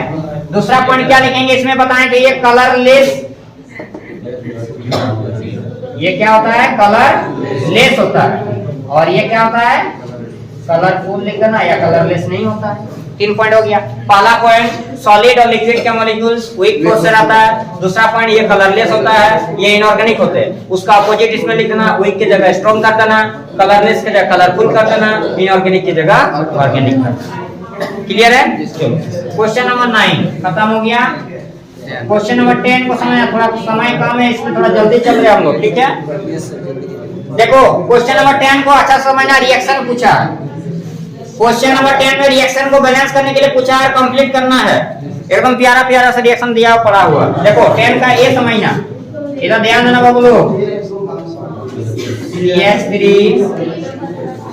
दूसरा पॉइंट क्या लिखेंगे इसमें बताएं कि ये कलरलेस, ये क्या होता है? कलरलेस होता है। और ये क्या होता है? कलरफुल लिख देना या कलरलेस नहीं होता है। 3 पॉइंट हो गया। पहला पॉइंट सॉलिड और लिक्विड के मॉलिक्यूल्स वीक फोर्स से रहता है। दूसरा पॉइंट ये कलरलेस होता है, ये इनऑर्गेनिक होते हैं। उसका अपोजिट इसमें लिख देना, वीक की जगह स्ट्रॉन्ग कर देना, कलरलेस की जगह कलरफुल कर देना, इनऑर्गेनिक की जगह ऑर्गेनिक कर देना। क्लियर है? क्वेश्चन नंबर 9 खत्म हो गया। क्वेश्चन नंबर 10 को समझना, थोड़ा समय कम है इसमें, थोड़ा जल्दी चल रहे हम लोग। ठीक है। देखो क्वेश्चन नंबर 10 को अच्छा समझना, रिएक्शन पूछा है। क्वेश्चन नंबर 10 में रिएक्शन को बैलेंस करने के लिए पूछा है, कंप्लीट करना है। एकदम प्यारा प्यारा सा रिएक्शन दिया पड़ा हुआ। देखो 10 का ए समझना, इधर ध्यान देना बाबू लोग। CH3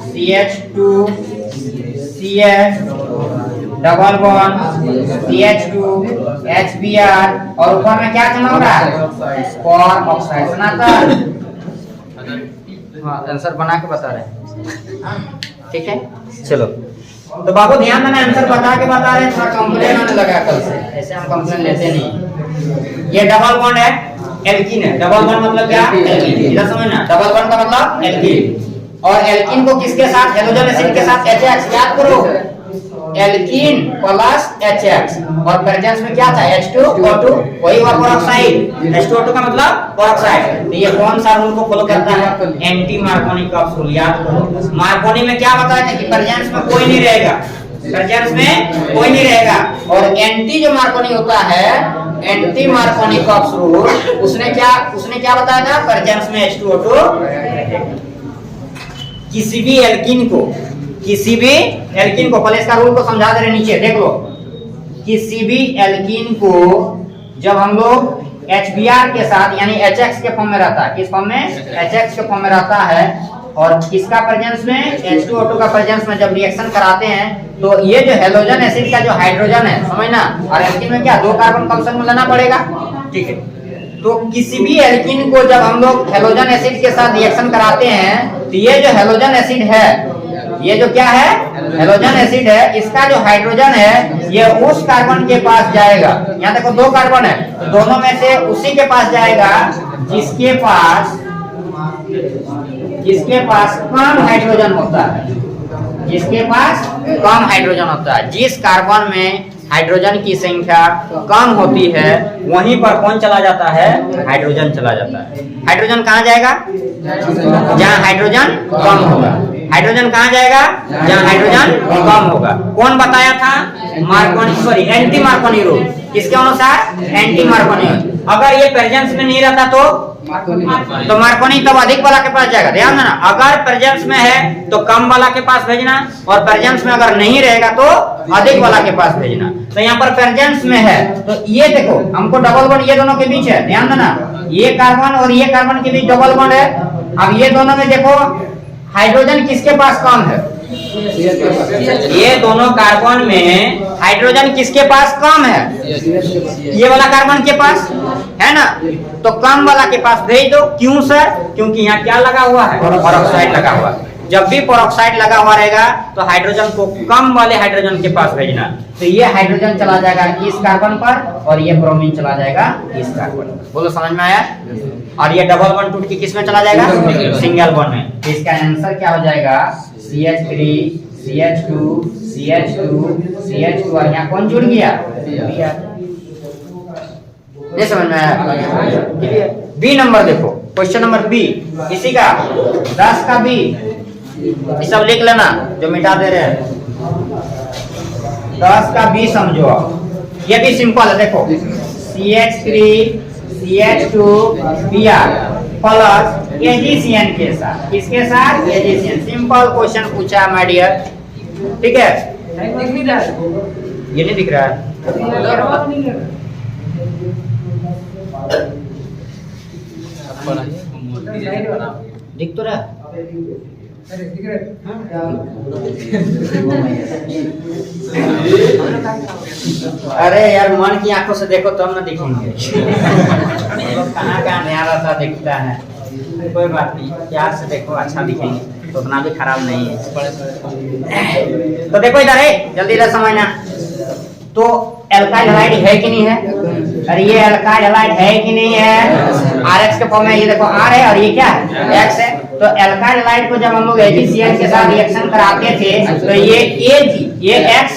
CH2 CH double bond CH2 HBr और ऊपर में क्या जमा हो रहा है? पर ऑक्साइड। सुनाता? हाँ, आंसर बना के बता रहे। ठीक है, चलो। तो बाबू ध्यान देना, आंसर बता के बता रहे हैं, थोड़ा कंप्लेन आने लगा कल से, ऐसे हम कंप्लेन लेते नहीं। ये डबल बॉन्ड है, एल्कीन है। डबल बॉन्ड मतलब क्या? एल्कीन। इधर समझना, डबल बॉन्ड का मतलब एल्कीन। और एल्कीन को किसके साथ? हेलोजन एसिड के साथ HX। याद करो, एल्कीन प्लस HX और प्रेजेंस में क्या था? H2O2, वही हुआ पेरोक्साइड। H2O2 का मतलब पेरोक्साइड। तो ये कौन सा रूल को फॉलो करता है? एंटी मार्कोनी का रूल। याद करो, मार्कोनी में क्या बताया था कि प्रेजेंस में कोई नहीं रहेगा, प्रेजेंस में कोई नहीं रहेगा। और एंटी जो मार्कोनी होता है, एंटी मार्कोनी का रूल, उसने क्या बताया था? प्रेजेंस में H2O2 किसी भी एल्कीन को पहले इसका रूल को समझा दे रहे, नीचे देख लो। किसी भी एल्कीन को जब हम लोग HBr के साथ यानी HX के फॉर्म में रहता है, किस फॉर्म में? HX के फॉर्म में रहता है, और किसका प्रेजेंस में? H2O2 का प्रेजेंस में जब रिएक्शन कराते हैं तो ये जो हेलोजन एसिड का जो हाइड्रोजन है, समझना, और एल्कीन में क्या 2 कार्बन कम से कम लेना पड़ेगा। ठीक है। तो किसी भी एल्कीन को जब हम लोग हेलोजन एसिड के साथ रिएक्शन कराते हैं तो ये जो हेलोजन एसिड है, ये जो क्या है? हेलोजन एसिड है, इसका जो हाइड्रोजन है ये उस कार्बन के पास जाएगा। यहाँ देखो 2 कार्बन है, तो दोनों में से उसी के पास जाएगा जिसके पास कम हाइड्रोजन होता है, जिसके पास कम हाइड्रोजन होता है। जिस कार्बन में हाइड्रोजन की संख्या कम होती है वहीं पर कौन चला जाता है? हाइड्रोजन चला जाता है। हाइड्रोजन कहाँ जाएगा? जहाँ हाइड्रोजन कम होगा। हाइड्रोजन कहाँ जाएगा? जहाँ हाइड्रोजन कम होगा। कौन बताया था? Markovnikov, anti Markovnikov rule. किसके अनुसार? Anti Markovnikov. अगर ये प्रेजेंस में नहीं रहता तो मार्कोनी तब अधिक वाला के पास जाएगा। ध्यान देना, अगर प्रेजेंस में है तो कम वाला के पास भेजना, और प्रेजेंस में अगर नहीं रहेगा तो अधिक वाला के पास भेजना। तो यहाँ पर प्रेजेंस में है तो ये देखो, हमको डबल बॉन्ड ये दोनों के बीच है। ध्यान देना, ये कार्बन और ये कार्बन के बीच डबल बॉन्ड है। अब ये दोनों में देखो हाइड्रोजन किसके पास कम है? ये दोनों कार्बन में हाइड्रोजन किसके पास कम है? ये वाला कार्बन के पास है ना, तो कम वाला के पास भेज दो। क्यों सर? क्योंकि यहाँ क्या लगा हुआ है? पेरोक्साइड लगा हुआ है। जब भी पेरोक्साइड लगा हुआ रहेगा तो हाइड्रोजन को कम वाले हाइड्रोजन के पास भेजना। तो ये हाइड्रोजन चला जाएगा इस कार्बन पर और ये ब्रोमीन चला जाएगा इस कार्बन पर। बोलो समझ में आया? और ये डबल बॉन्ड टूट के किस में चला जाएगा? सिंगल बॉन्ड में। तो इसका आंसर क्या हो जाएगा? CH3 CH2 CH2 CH2 और यहाँ कौन जुड़ गया? नहीं समझ में आया? बी नंबर देखो, क्वेश्चन नंबर बी, इसी का 10 का बी, ये सब लिख लेना जो मिटा दे रहे हैं। 10 का बी समझो आप, ये भी सिंपल है देखो, CH3 CH2 Br plus AgCN के साथ, किसके साथ? AgCN। सिंपल क्वेश्चन पूछा माय डियर, ठीक है। ये नहीं दिख रहा है, दिख तो रहा है। अरे यार मन की आंखों से देखो तब ना दिखेंगे। कहाँ कहाँ नया रहता दिखता है, कोई बात नहीं, प्यार से देखो अच्छा दिखेंगे तो उतना भी खराब नहीं है। तो देखो इधर है, जल्दी इधर समझना। तो एल्काइल हैलाइड है कि नहीं है? अरे ये एल्काइल हैलाइड है कि नहीं है? RH के फॉर्म में ये देखो R है और ये क्या है? X है। तो एल्काइल हैलाइड को जब हम लोग AgCN के साथ रिएक्शन कराते थे तो ये Ag, ये X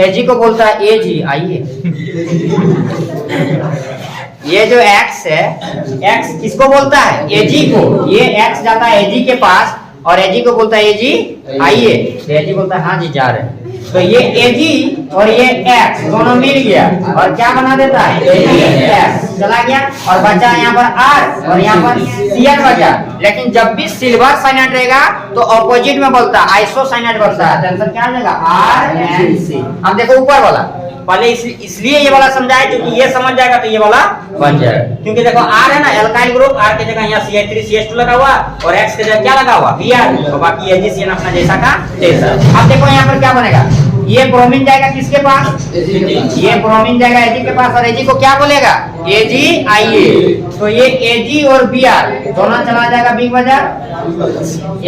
Ag को बोलता है Ag, आइए ये जो X है, X किसको बोलता है? Ag को। ये X जाता है Ag के पास और Ag को बोलता है Ag, आइए। तो Ag बोलता है हाँ जी जा रहे हैं। तो ये Ag और ये X दोनों मिल गया और क्या बना देता है? AgX चला गया और बचा यहाँ पर R और यहाँ पर CN बचा। लेकिन जब भी सिल्वर साइनाइड रहेगा तो ऑपोजिट में बोलता है, आइसोसाइनाइड बनता है। आंसर क्या आ जाएगा? RNC। अब देखो ऊपर वाला, पहले इसलिए ये वाला समझाए क्योंकि ये समझ जाएगा तो ये वाला बन जाएगा। क्योंकि देखो R है ना एल्काइल ग्रुप, R के जगह यहाँ CH3 CH2 लगा हुआ और X के जगह क्या लगा हुआ? Br, तो बाकी AgCN अपना जैसा का जैसा। अब देखो यहाँ पर क्या बनेगा, ये ब्रोमीन जाएगा किसके पास? ये ब्रोमीन जाएगा Ag के पास और Ag को क्या बोलेगा? Ag, आइए। तो ये Ag और Br दोनों चला जाएगा बिग बाजार।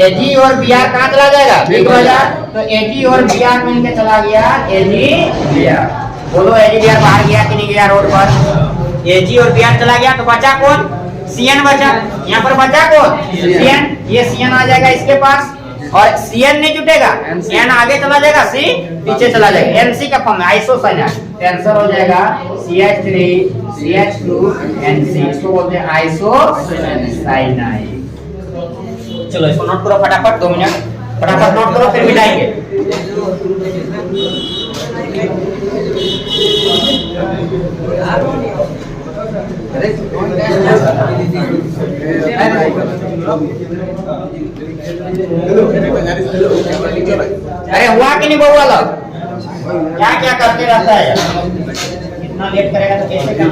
Ag और Br कहाँ चला जाएगा? बिग बाजार। तो Ag और Br मिलके चला गया Ag Br। बोलो Ag Br बाहर गया कि नहीं गया रोड पर? Ag और Br चला गया तो बचा कौन? CN बचा। यहाँ पर बचा कौन? CN। ये CN आ जाएगा इसके पास और CN नहीं जुटेगा, N आगे चला जाएगा, C पीछे चला जाएगा, NC का फॉर्म है आइसोसाइनाइड। आंसर हो जाएगा CH3 CH2 NC, इसको बोलते हैं आइसोसाइनाइड। चलो इसको नोट करो फटाफट, 2 मिनट फटाफट नोट करो फिर मिटाएंगे। अरे हुआ कि नहीं बउआ लोग? क्या क्या करते रहता है यार, इतना लेट करेगा तो कैसे काम?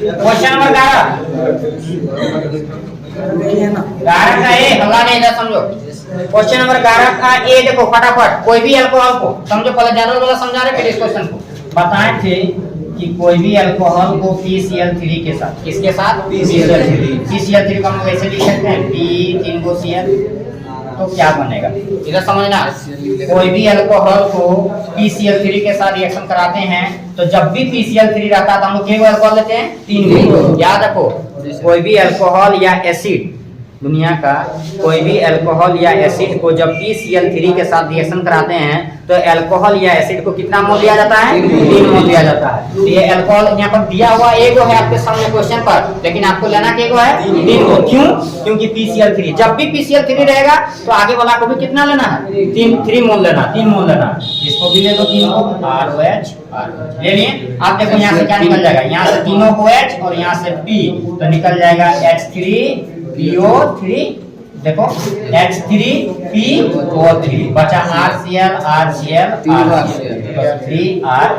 क्वेश्चन नंबर 11 का ए, हल्ला नहीं था समझो। क्वेश्चन नंबर 11 का ए देखो फटाफट, कोई भी अल्कोहल को समझो, पहले जनरल वाला समझा रहे फिर इस क्वेश्चन को बताए थे कि कोई भी अल्कोहल को PCl3 के साथ, किसके साथ? PCl3 को हम वैसे लिख सकते हैं P 3 को Cl, तो क्या बनेगा इधर समझना। कोई भी अल्कोहल को PCl3 के साथ रिएक्शन कराते हैं तो जब भी PCl3 रहता है तो हम लोग कितने अल्कोहल लेते हैं? 3 को। याद रखो, कोई भी अल्कोहल या एसिड, दुनिया का कोई भी अल्कोहल या एसिड को जब PCl3 के साथ रिएक्शन कराते हैं तो अल्कोहल या एसिड को कितना मोल दिया जाता है? 3 मोल दिया जाता है। तो ये अल्कोहल यहाँ पर दिया हुआ एक है आपके सामने क्वेश्चन पर, लेकिन आपको लेना क्या है? 3 को। क्यों? क्योंकि PCl3 जब भी PCl3 रहेगा तो आगे वाला को भी कितना लेना है? 3 मोल लेना, 3 मोल लेना। इसको भी ले दो 3 को, ROH ले लिए। आप देखो यहाँ से क्या निकल जाएगा, यहाँ से तीनों को H और यहाँ से P, तो निकल जाएगा H3PO3, देखो H3PO3 बचा RCl RCl RCl 3R।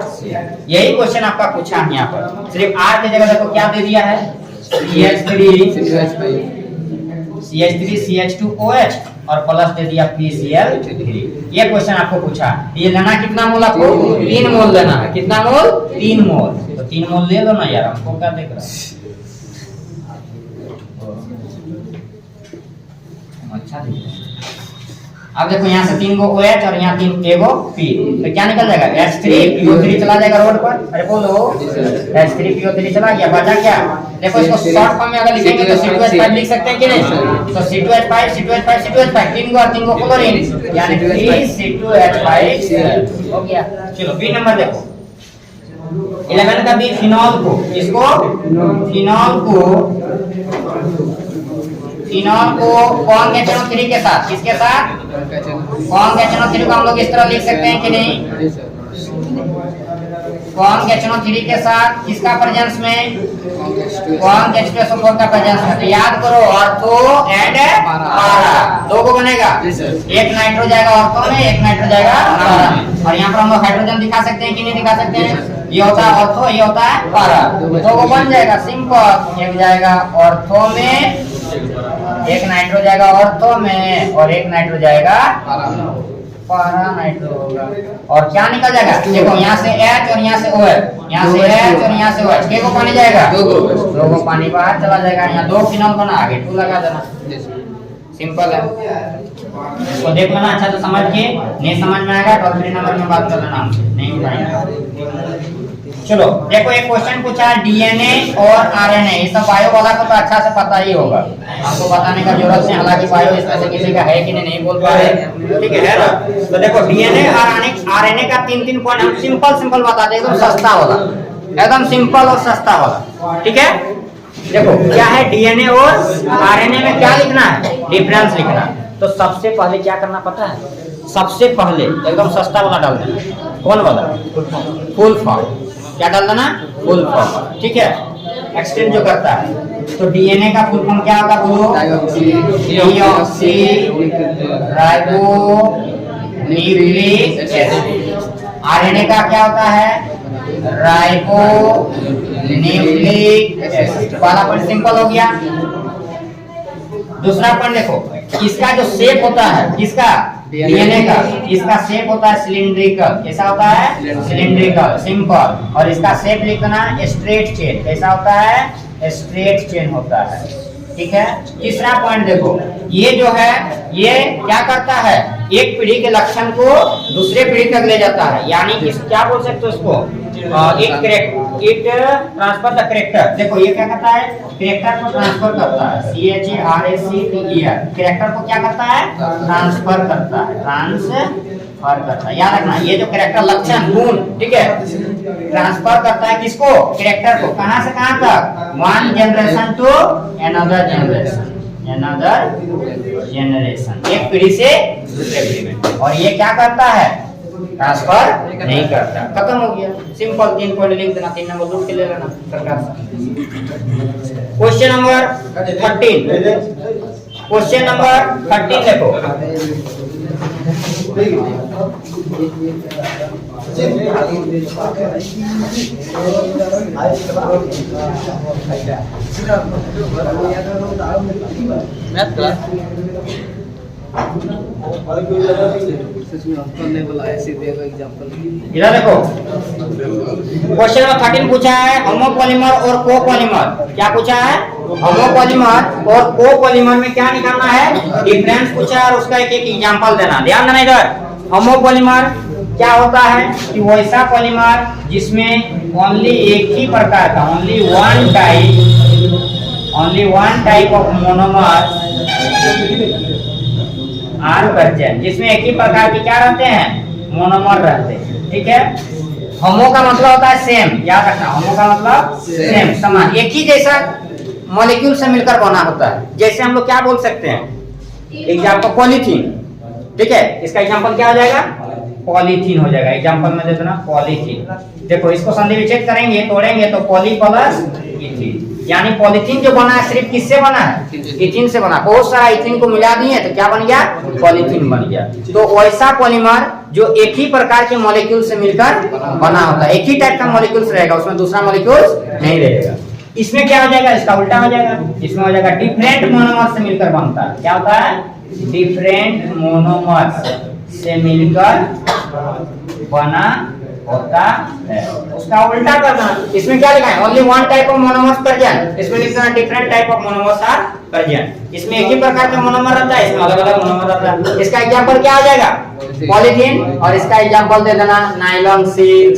यही क्वेश्चन आपका पूछा है यहाँ पर, सिर्फ R की जगह देखो क्या दे दिया है? CH3 CH2OH और प्लस दे दिया PCl3। ये क्वेश्चन आपको पूछा, ये लेना कितना मोल आपको? 3 मोल लेना है। कितना मोल? 3 मोल। तो 3 मोल ले लो ना यार, हमको क्या देख रहा है? अच्छा अब देखो यहाँ से 3 गो OH और यहाँ 3 एगो P, तो क्या निकल जाएगा H3PO3 चला जाएगा रोड पर। अरे बोलो H3PO3 चला गया, बचा क्या? देखो इसको शॉर्ट फॉर्म में अगर लिखेंगे तो C2H5 लिख सकते हैं कि नहीं? तो C2H5 C2H5 C2H5 3 गो और 3 गो क्लोरीन यानी 3C2H5 हो गया। चलो बी नंबर देखो 11 का बी फिनॉल को, इसको फिनॉल को कौन के HNO3 के साथ, किसके साथ? कौन के HNO3 को हम लोग इस तरह लिख सकते हैं कि नहीं? कौन के HNO3 के साथ किसका प्रेजेंस में? कौन के H2SO4 का प्रेजेंस में। तो याद करो ऑर्थो एंड पारा, दो को बनेगा, एक नाइट्रो जाएगा ऑर्थो में, एक नाइट्रो जाएगा पारा में। और यहाँ पर हम लोग हाइड्रोजन दिखा सकते हैं कि नहीं दिखा सकते हैं? ये होता है ऑर्थो, ये होता है पारा, दो को बन जाएगा सिंपल। एक जाएगा ऑर्थो में, एक नाइट्रो जाएगा ऑर्थो में और एक नाइट्रो जाएगा पारा नाइट्रो होगा। और क्या निकल जाएगा? देखो यहाँ से H और यहाँ से OH, यहाँ से H और यहाँ से OH, के को पानी जाएगा? दो को पानी बाहर चला जाएगा। यहाँ 2 फिनॉल बना, आगे 2 लगा देना, सिंपल है। इसको देख लेना अच्छा तो समझ के, नहीं समझ में आएगा टोल फ्री नंबर में बात कर लेना, नहीं उठाएंगे। चलो देखो एक क्वेश्चन पूछा है DNA और RNA, ये सब बायो वाला को तो अच्छा से पता ही होगा, आपको बताने का जरूरत नहीं, हालांकि बायो इसमें से किसी का है कि नहीं बोल पा रहे, ठीक है ना। तो देखो DNA और RNA का 3 पॉइंट हम सिंपल बताते हैं, एकदम सस्ता वाला, एकदम सिंपल और सस्ता वाला, ठीक है। देखो क्या है DNA और RNA में क्या लिखना है? डिफरेंस लिखना है। तो सबसे पहले क्या करना पता है? सबसे पहले एकदम सस्ता वाला डाल देना। कौन वाला? Full form. क्या डाल देना? फुल फॉर्म, ठीक है। एक्सटेंड जो करता है तो DNA का फुल फॉर्म क्या होगा बोलो? Deoxy ribo nucleic acid. RNA का क्या होता है? Ribo nucleic acid. पहला पॉइंट सिंपल हो गया। दूसरा पॉइंट देखो, इसका जो शेप होता है, किसका? DNA का, इसका शेप होता है सिलिंड्रिकल। कैसा होता है? Cylindrical, simple. और इसका शेप लिखना स्ट्रेट चेन। कैसा होता है? स्ट्रेट चेन होता है, ठीक है। तीसरा पॉइंट देखो, ये जो है ये क्या करता है? एक पीढ़ी के लक्षण को दूसरे पीढ़ी तक ले जाता है, यानी कि क्या बोल सकते हो उसको? It transfer the character. देखो ये क्या करता है? कैरेक्टर को ट्रांसफर करता है, CHARACTER। कैरेक्टर को क्या करता है? ट्रांसफर करता है, ट्रांसफर करता है। याद रखना ये जो कैरेक्टर लक्षण गुण, ठीक है, ट्रांसफर करता है किसको? कैरेक्टर को। कहां से कहां तक? One generation to another generation, एक पीढ़ी से दूसरे पीढ़ी में। और ये क्या करता है? ट्रांसफर नहीं करता। खत्म हो गया, सिंपल। 3 पॉइंट लिख देना, 3 नंबर लूट के ले लेना सरकार से। क्वेश्चन नंबर 13, क्वेश्चन नंबर 13 देखो। इधर देखो क्वेश्चन नंबर 13 पूछा है होमोपॉलीमर और कोपॉलीमर। क्या पूछा है? होमोपॉलीमर और कोपॉलीमर में क्या निकालना है? डिफरेंस पूछा है और उसका एक एग्जांपल देना। ध्यान देना इधर। होमोपॉलीमर क्या होता है कि वैसा पॉलीमर जिसमें ओनली एक ही प्रकार का, only one type of monomer are present, जिसमें एक ही प्रकार के क्या रहते हैं? मोनोमर रहते हैं, ठीक है। होमो का मतलब होता है सेम, याद रखना। होमो का मतलब सेम, समान, एक ही जैसा मॉलिक्यूल से मिलकर बना होता है। जैसे हम लोग क्या बोल सकते हैं? एग्जाम्पल पॉलीथीन, ठीक है। इसका एग्जाम्पल क्या हो जाएगा? पॉलीथीन हो जाएगा। एग्जाम्पल में दे देना पॉलीथीन। देखो इसको संधि विच्छेद करेंगे, तोड़ेंगे तो पॉली प्लस इथीन, यानी पॉलीथीन जो बना है सिर्फ किससे बना है? इथीन से बना। बहुत सारा इथीन को मिला दिए तो क्या बन गया? पॉलीथीन बन गया। तो वैसा पॉलीमर जो एक ही प्रकार के मॉलिक्यूल से मिलकर बना होता है, एक ही टाइप का मॉलिक्यूल्स रहेगा, उसमें दूसरा मॉलिक्यूल्स नहीं रहेगा। इसमें क्या हो जाएगा? इसका उल्टा हो जाएगा। इसमें हो जाएगा डिफरेंट मोनोमर से मिलकर बनता है। क्या होता है? डिफरेंट मोनोमर से मिलकर बना होता है। उसका उल्टा करना, इसमें क्या लिखा है? Only one type of monomers present, इसमें लिखना different type of monomers are present. इसमें एक ही प्रकार का मोनोमर रहता है, इसमें अलग अलग मोनोमर रहता है। इसका एग्जांपल क्या आ जाएगा? पॉलीथीन, और इसका एग्जांपल दे देना नायलॉन 6,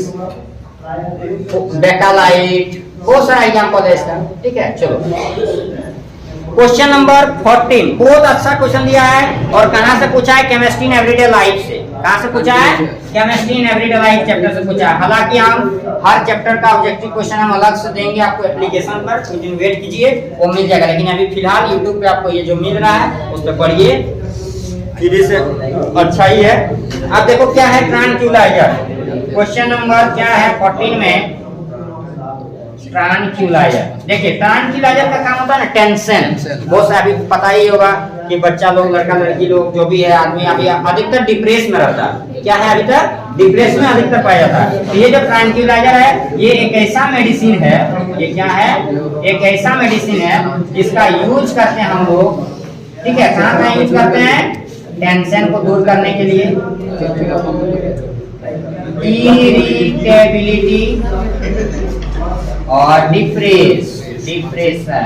बेटालाइट, बहुत सारा एग्जांपल है इसका। ठीक है, चलो क्वेश्चन नंबर 14, बहुत अच्छा क्वेश्चन दिया है और कहां से पूछा है? केमिस्ट्री इन एवरीडे लाइफ से। कहां से पूछा है? Chemistry in everyday life chapter से पूछा है। हालांकि हम हर चैप्टर का ऑब्जेक्टिव क्वेश्चन हम अलग से देंगे आपको एप्लीकेशन पर, कुछ दिन वेट कीजिए, वो मिल जाएगा। लेकिन अभी फिलहाल YouTube पे आपको ये जो मिल रहा है उस पर पढ़िए, सीधे से अच्छा ही है। अब देखो क्या है ट्रांक्विलाइजर। क्वेश्चन नंबर क्या है 14 में? ट्रांक्विलाइजर। देखिए ट्रांक्विलाइजर का काम होता है ना टेंशन। बहुत सारे अभी पता ही होगा कि बच्चा लोग, लड़का लड़की लोग, जो भी है आदमी अभी अधिकतर डिप्रेस में रहता है। क्या है? अभी तक डिप्रेस में अधिकतर पाया जाता है। तो ये जो ट्रांक्विलाइजर है ये एक ऐसा मेडिसिन है, ये क्या है? एक ऐसा मेडिसिन है जिसका यूज करते हैं हम लोग। ठीक है, कहाँ कहाँ यूज करते हैं? टेंशन को दूर करने के लिए, इरिटेबिलिटी और डिप्रेशन।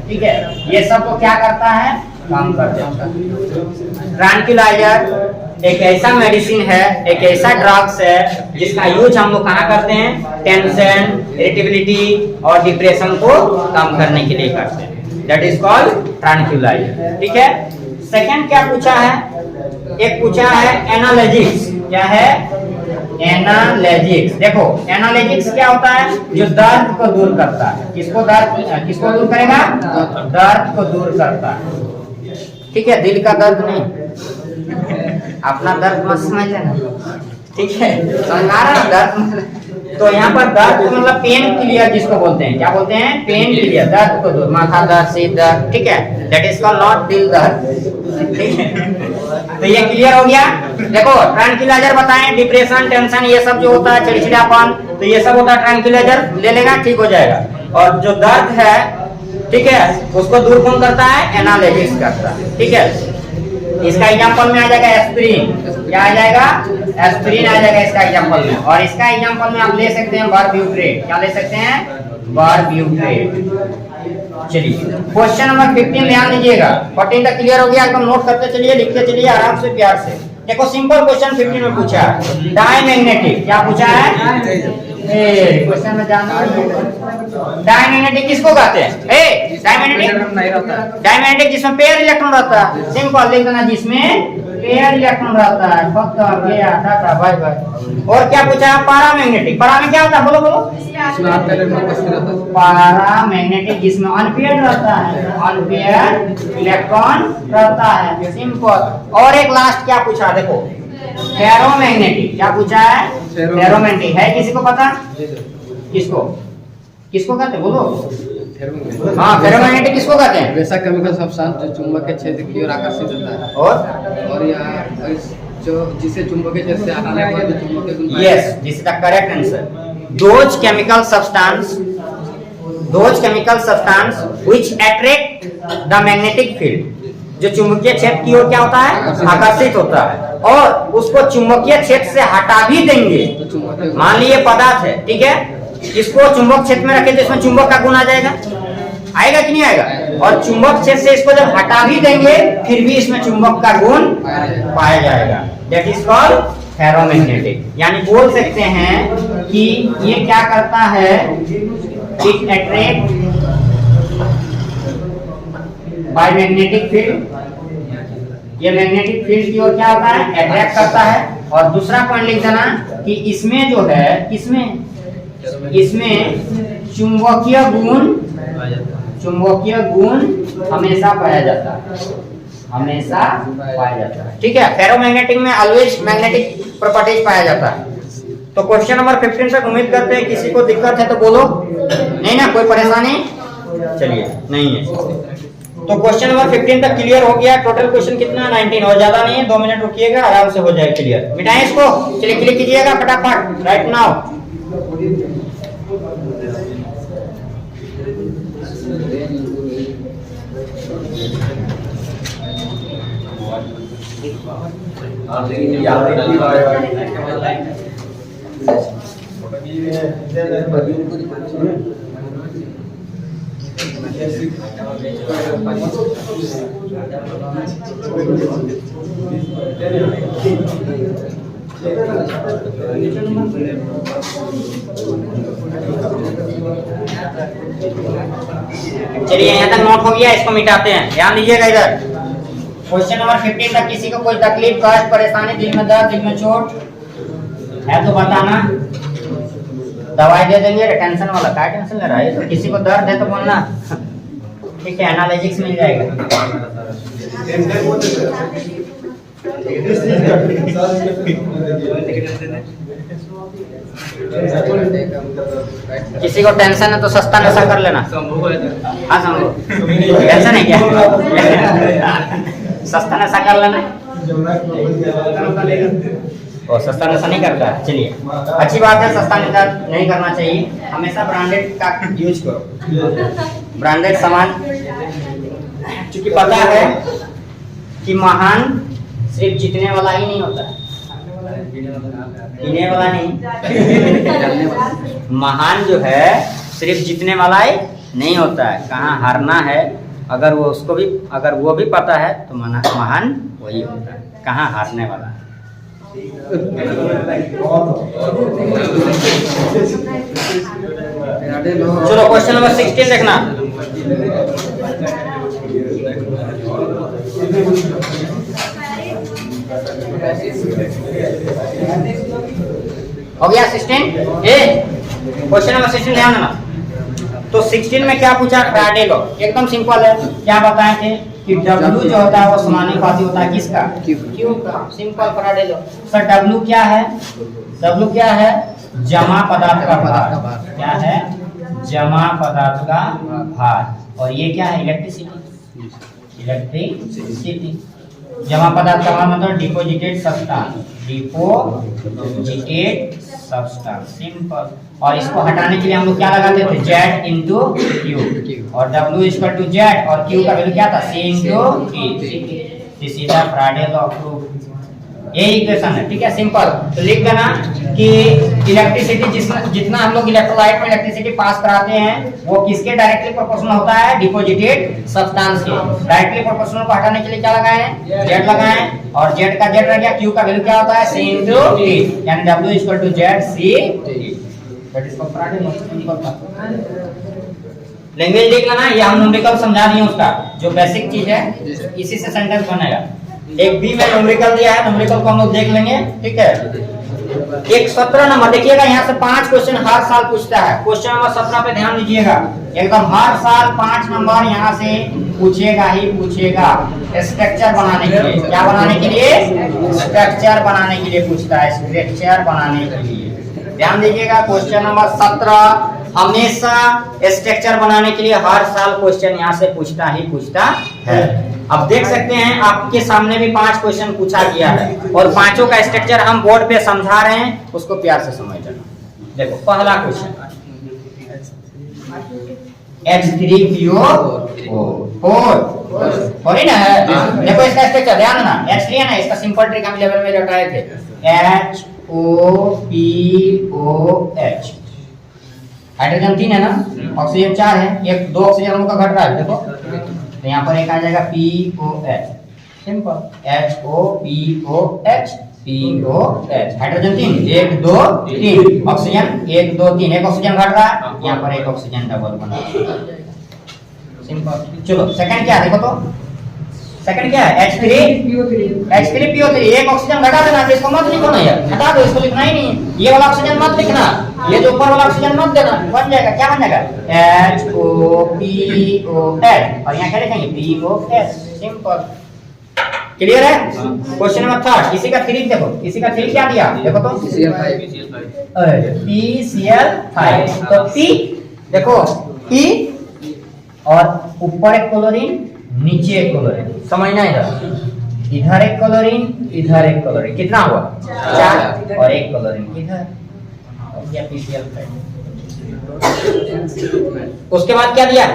ठीक है, ये सब को क्या करता है? काम कर देता है। ट्रांक्विलाइजर एक ऐसा मेडिसिन है, एक ऐसा ड्रग्स है जिसका यूज हम लोग कहाँ करते हैं? टेंशन, इरिटेबिलिटी और डिप्रेशन को कम करने के लिए करते हैं। That is called tranquilliser. ठीक है, सेकंड क्या पूछा है? एक पूछा है एनाल्जेसिक्स। क्या है? एनाल्जेसिक्स। देखो एनाल्जेसिक्स क्या होता है? जो दर्द को दूर करता है। किसको दूर करेगा? दर्द को दूर करता है। ठीक है, दिल का दर्द नहीं, अपना दर्द मत समझ लेना। ठीक है, हमारा दर्द तो यहाँ पर दर्द मतलब पेन क्लियर जिसको बोलते हैं। क्या बोलते हैं? पेन क्लियर, दर्द को दूर, माथा दर्द, सिर दर्द। ठीक है, दैट इज कॉल्ड नॉट दिल दर्द। ठीक है, तो ये क्लियर हो गया। देखो ट्रांक्विलाइजर बताएं, डिप्रेशन, टेंशन, ये सब जो होता है, चिड़चिड़ापन, तो ये सब होता है ट्रांक्विलाइजर ले लेगा, ठीक हो जाएगा। और जो दर्द है, ठीक है, उसको दूर कौन करता है? एनाल्जेसिक्स करता है। ठीक है, इसका एग्जांपल में आ जाएगा एस्पिरिन। क्या आ जाएगा? एस्पिरिन आ जाएगा इसका एग्जांपल में। और इसका एग्जांपल में आप ले सकते हैं बारब्यूट्रेट। क्या ले सकते हैं? बारब्यूट्रेट। चलिए क्वेश्चन नंबर 15 ध्यान दीजिएगा। 14 तक क्लियर हो गया? एकदम नोट करते चलिए, लिखते चलिए आराम से, प्यार से। देखो सिंपल क्वेश्चन 15 में पूछा है डायमैग्नेटिक। क्या पूछा है? क्वेश्चन में जानना डायमैग्नेटिक किसको कहते हैं? डायमैग्नेटिक जिसमें पेयर इलेक्ट्रॉन रहता है। सिंपल लिख देना, जिसमें पेयर इलेक्ट्रॉन रहता है। Bye bye. और क्या पूछा है? पैरामैग्नेटिक। पैरा में क्या होता है? बोलो बोलो। पैरामैग्नेटिक जिसमें अनपेयर्ड रहता है, अनपेयर्ड इलेक्ट्रॉन रहता है। सिंपल। और एक लास्ट क्या पूछा? देखो फेरोमैग्नेटिक। क्या पूछा है? फेरोमैग्नेटिक है, किसी को पता? किसको कहते हैं? बोलो। हाँ, फेरोमैग्नेटिक किसको कहते हैं? वैसा केमिकल सब्सटेंस जो चुंबक के क्षेत्र की ओर आकर्षित होता है और यह जो जिसे चुंबकीय क्षेत्र से हटाने के बाद चुंबकीय गुण। Yes, this is the correct answer. Those chemical substance which attract the magnetic field, जो चुंबकीय क्षेत्र की ओर क्या होता है? आकर्षित होता है। और उसको चुंबकीय क्षेत्र से हटा भी देंगे। मान लीजिए पदार्थ है, ठीक है, इसको चुंबक क्षेत्र में रखें तो इसमें चुंबक का गुण आ जाएगा, आएगा कि नहीं आएगा? और चुंबक क्षेत्र से इसको जब हटा भी देंगे फिर भी इसमें चुंबक का गुण पाया जाएगा। That is called ferromagnetic. यानी बोल सकते हैं कि ये क्या करता है? It attract by magnetic field. ये मैग्नेटिक फील्ड की ओर क्या होता है? अट्रैक्ट करता है। और दूसरा पॉइंट लिख देना कि इसमें जो है, इसमें चुंबकीय गुण हमेशा पाया जाता है, हमेशा पाया जाता है। ठीक है, फेरोमैग्नेटिक में ऑलवेज मैग्नेटिक प्रॉपर्टीज पाया जाता है। तो क्वेश्चन नंबर 15 तक उम्मीद करते हैं किसी को दिक्कत है तो बोलो। नहीं ना, कोई परेशानी? चलिए, नहीं है तो क्वेश्चन नंबर 15 तक क्लियर हो गया। टोटल क्वेश्चन कितना? 19। और ज्यादा नहीं है, 2 मिनट रुकिएगा, आराम से हो जाए क्लियर। मिटाएं इसको। चलिए क्लिक कीजिएगा फटाफट, राइट नाउ। चलिए यहाँ तक नोट हो गया, इसको मिटाते हैं। ध्यान दीजिएगा इधर। क्वेश्चन नंबर 15 तक किसी को कोई तकलीफ, कष्ट, परेशानी, दिल में दर्द, दिल में चोट है तो बताना, दवाई दे देंगे। टेंशन वाला क्या टेंशन ले रहा है? तो किसी को दर्द है तो बोलना, ठीक है, एनालिटिक्स मिल जाएगा। किसी को टेंशन है तो सस्ता नशा कर लेना। हाँ शंभू, टेंशन है क्या? सस्ता नशा कर लेना। और सस्ता नशा नहीं करता है, चलिए अच्छी बात है, सस्ता नशा नहीं करना चाहिए, हमेशा ब्रांडेड का यूज करो, ब्रांडेड सामान। क्योंकि पता है कि महान सिर्फ जीतने वाला ही नहीं होता है, जीतने वाला नहीं, महान जो है सिर्फ जीतने वाला ही नहीं होता है, कहाँ हारना है। अगर वो उसको भी, अगर वो भी पता है तो महान वही होता है, कहाँ हारने वाला है। चलो क्वेश्चन नंबर 16 देखना। हो गया 16 ए, क्वेश्चन नंबर 16 ध्यान देना। तो 16 में क्या पूछा? फैराडे लॉ, एकदम सिंपल है। क्या बताए थे कि W जो होता है वो समानुपाती होता है किसका? Q का। Simple Faraday law. Sir W क्या है? W क्या है? जमा पदार्थ का भार। क्या है? जमा पदार्थ का भार। और ये क्या है? इलेक्ट्रिसिटी। इलेक्ट्रिसिटी। जमा पदार्थ का भार मतलब deposited substance, deposited substance, simple. और इसको हटाने के लिए हम लोग क्या लगाते थे? Z इंटू Q, और W इक्वल टू Z, और Q का वैल्यू क्या था? C into T। सीधा फैराडे लॉ प्रूफ। ये इक्वेशन है, ठीक है, सिंपल। तो लिख देना कि इलेक्ट्रिसिटी जितना हम लोग इलेक्ट्रोलाइट में इलेक्ट्रिसिटी पास कराते हैं वो किसके डायरेक्टली प्रोपोर्शनल होता है? डिपोजिटेड सब्सटेंस के। डायरेक्टली प्रोपोर्शनल को हटाने के लिए क्या लगाए हैं? Z लगाए, और Z का Z रह गया। Q का वैल्यू क्या होता है? C into T, यानी W equal to Z C T। That is Faraday law, simple था। लैंग्वेज देख लेना, ये हम न्यूमेरिकल समझा दिए उसका, जो बेसिक चीज है इसी से सेंटेंस बनेगा। एक बी में न्यूमेरिकल दिया है, न्यूमेरिकल को हम लोग देख लेंगे, ठीक है। एक 17 नंबर देखिएगा, यहाँ से 5 क्वेश्चन हर साल पूछता है। क्वेश्चन नंबर 17 पे ध्यान दीजिएगा, एकदम हर साल 5 नंबर यहाँ से पूछेगा ही पूछेगा। स्ट्रक्चर बनाने के लिए, क्या बनाने के लिए? स्ट्रक्चर बनाने के लिए पूछता है, स्ट्रक्चर बनाने के लिए। ध्यान दीजिएगा, क्वेश्चन नंबर 17 हमेशा स्ट्रक्चर बनाने के लिए हर साल क्वेश्चन यहाँ से पूछता ही पूछता है। अब देख सकते हैं आपके सामने भी 5 क्वेश्चन पूछा गया है, और पांचों का स्ट्रक्चर हम बोर्ड पे समझा रहे हैं, उसको प्यार से समझ लेना। देखो पहला क्वेश्चन, H3PO4 ही ना है। देखो इसका स्ट्रक्चर ध्यान देना, H3 है ना, इसका सिंपल ट्रिक हम लेवल में रटाए थे, HOPOH। हाइड्रोजन 3 है ना, ऑक्सीजन 4 है, एक 2 ऑक्सीजन हम लोग का घट रहा है, देखो तो यहाँ पर एक आ जाएगा POH, simple HOPOH POH। Hydrogen 3 1 2 3, oxygen 1 2 3, एक ऑक्सीजन घट रहा है, यहाँ पर एक ऑक्सीजन डबल बना, सिंपल। चलो सेकंड क्या है देखो तो, सेकंड क्या है? H3PO3, एक ऑक्सीजन घटा देना, इसको मत लिखो ना यार, हटा दो, इसको लिखना ही नहीं, ये वाला ऑक्सीजन मत लिखना, ये जो ऊपर वाला ऑक्सीजन मत देना, बन जाएगा, क्या बन जाएगा? HOPOH, और यहाँ क्या लिखेंगे? POH, simple. क्लियर है? क्वेश्चन नंबर 3, इसी का 3 देखो, इसी का 3 क्या दिया देखो तो, PCl5। तो P देखो, P और ऊपर एक क्लोरीन, नीचे एक क्लोरीन, समझना इधर, इधर एक क्लोरीन, इधर एक क्लोरीन, कितना हुआ? 4, और एक क्लोरीन इधर, या PCl5। उसके बाद क्या दिया?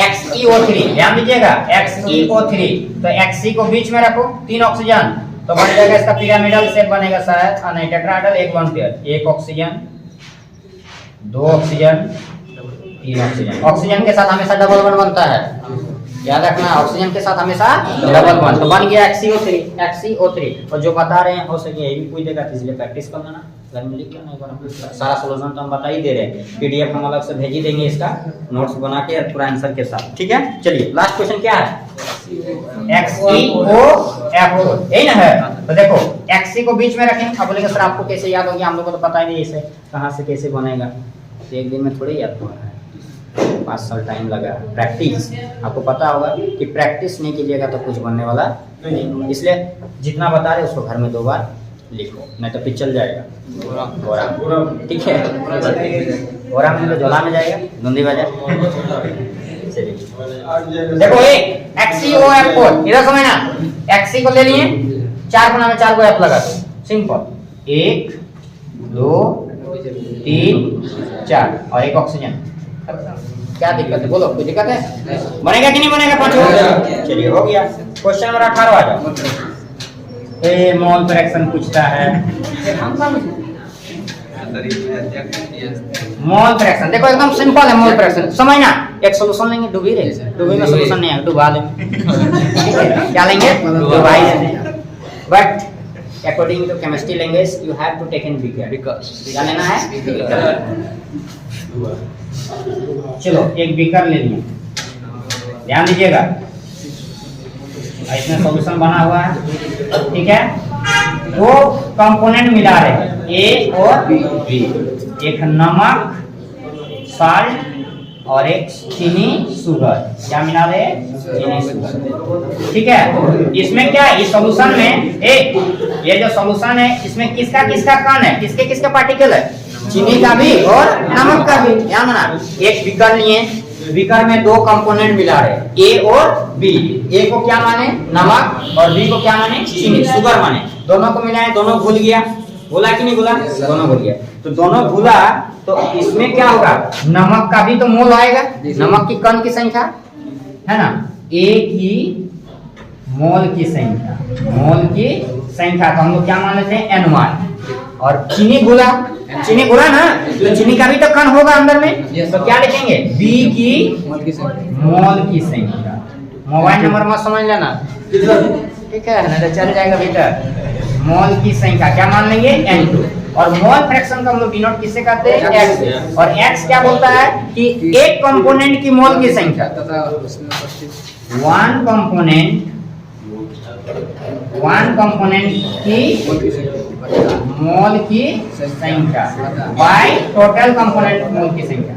XeO3, ध्यान दीजिएगा, XeO3। तो Xe को बीच में रखो, 3 ऑक्सीजन, तो बन जाएगा इसका पिरामिडल शेप बनेगा शायद, नहीं टेट्राहेड्रल, एक लोन पेयर, एक ऑक्सीजन, दो ऑक्सीजन, तीन ऑक्सीजन। ऑक्सीजन के साथ हमेशा डबल बॉन्ड बनता है, याद रखना, ऑक्सीजन के साथ हमेशा डबल बॉन्ड। तो बन गया XCO3। और जो बता रहे हैं हो सके ये भी पूछ देगा, तो इसलिए प्रैक्टिस कर लेना, घर में लिख लेना एक बार। सारा सॉल्यूशन तो हम बता ही दे रहे हैं, पीडीएफ हम अलग से भेज ही देंगे इसका, नोट्स बना के पूरा आंसर के साथ, ठीक है। चलिए लास्ट क्वेश्चन क्या है, XeOF4, यही ना है। तो देखो Xc को बीच में रखें, अब बोलेंगे सर आपको कैसे याद हो गया, हम लोग को तो पता ही नहीं इसे कहाँ से कैसे बनेगा, तो एक दिन में थोड़ी याद होना है, 5 साल टाइम लगा। प्रैक्टिस, आपको पता होगा कि प्रैक्टिस नहीं कीजिएगा तो कुछ बनने वाला नहीं होगा, इसलिए जितना बता रहे उसको घर में 2 बार लिखो, नहीं तो पिछल जाएगा गोरा, ठीक है। गोरा में तो झोला में जाएगा, धुंधी बाजार। देखो एक XeOF4, इधर समझना, Xc को ले लिए, 4 कोना में 4 को F लगा दो, सिंपल, 1 2 3 4 और एक ऑक्सीजन। क्या दिक्कत है बोलो, कोई दिक्कत है? बनेगा कि नहीं बनेगा? 5 चलिए हो गया। क्वेश्चन नंबर 18 आ जाओ। ये मोल फ्रैक्शन पूछता है, मोल फ्रैक्शन देखो एकदम सिंपल है, मोल फ्रैक्शन समझना। एक सॉल्यूशन लेंगे, डूबी रे, डूबी में सॉल्यूशन नहीं है, डुबा लेंगे। क्या लेंगे? डुबाई लेंगे। But according to chemistry language you have to take in beaker, क्या लेना है? चलो एक बीकर ले लिए, ध्यान दीजिएगा, इसमें सॉल्यूशन बना हुआ है, ठीक है। 2 कंपोनेंट मिला रहे हैं, A और B, एक नमक साल्ट और एक चीनी शुगर। क्या मिला रहे हैं? चीनी शुगर, ठीक है। इसमें क्या है, इस सॉल्यूशन में ये जो सॉल्यूशन है इसमें किसका किसका कण है, किसके किसके पार्टिकल है? चीनी का भी और नमक का भी। ध्यान देना, एक बीकर लिए, बीकर में 2 कंपोनेंट मिला रहे, A और B। A को क्या माने? नमक, और B को क्या माने? चीनी, शुगर माने। दोनों को मिलाए, दोनों घुल गया, घुला कि नहीं घुला? दोनों घुल गया। तो दोनों घुला तो इसमें क्या होगा, नमक का भी तो मोल आएगा, नमक की कण की संख्या है ना, A की मोल की संख्या, मोल की संख्या तो हम लोग क्या मान लेते हैं? N1। और चीनी घुला, चीनी घुला ना, तो चीनी का भी तो कण होगा अंदर में, तो क्या लिखेंगे? B की मोल की संख्या। मोबाइल नंबर मत समझ लेना, ठीक है, नहीं तो चल जाएगा भीतर। मोल की संख्या क्या मान लेंगे? N2। और मोल फ्रैक्शन का हम लोग डिनोट किससे करते हैं? X। और X क्या बोलता है कि एक कंपोनेंट की मोल की संख्या, वन कंपोनेंट की मोल की संख्या बाय टोटल कंपोनेंट मोल की संख्या,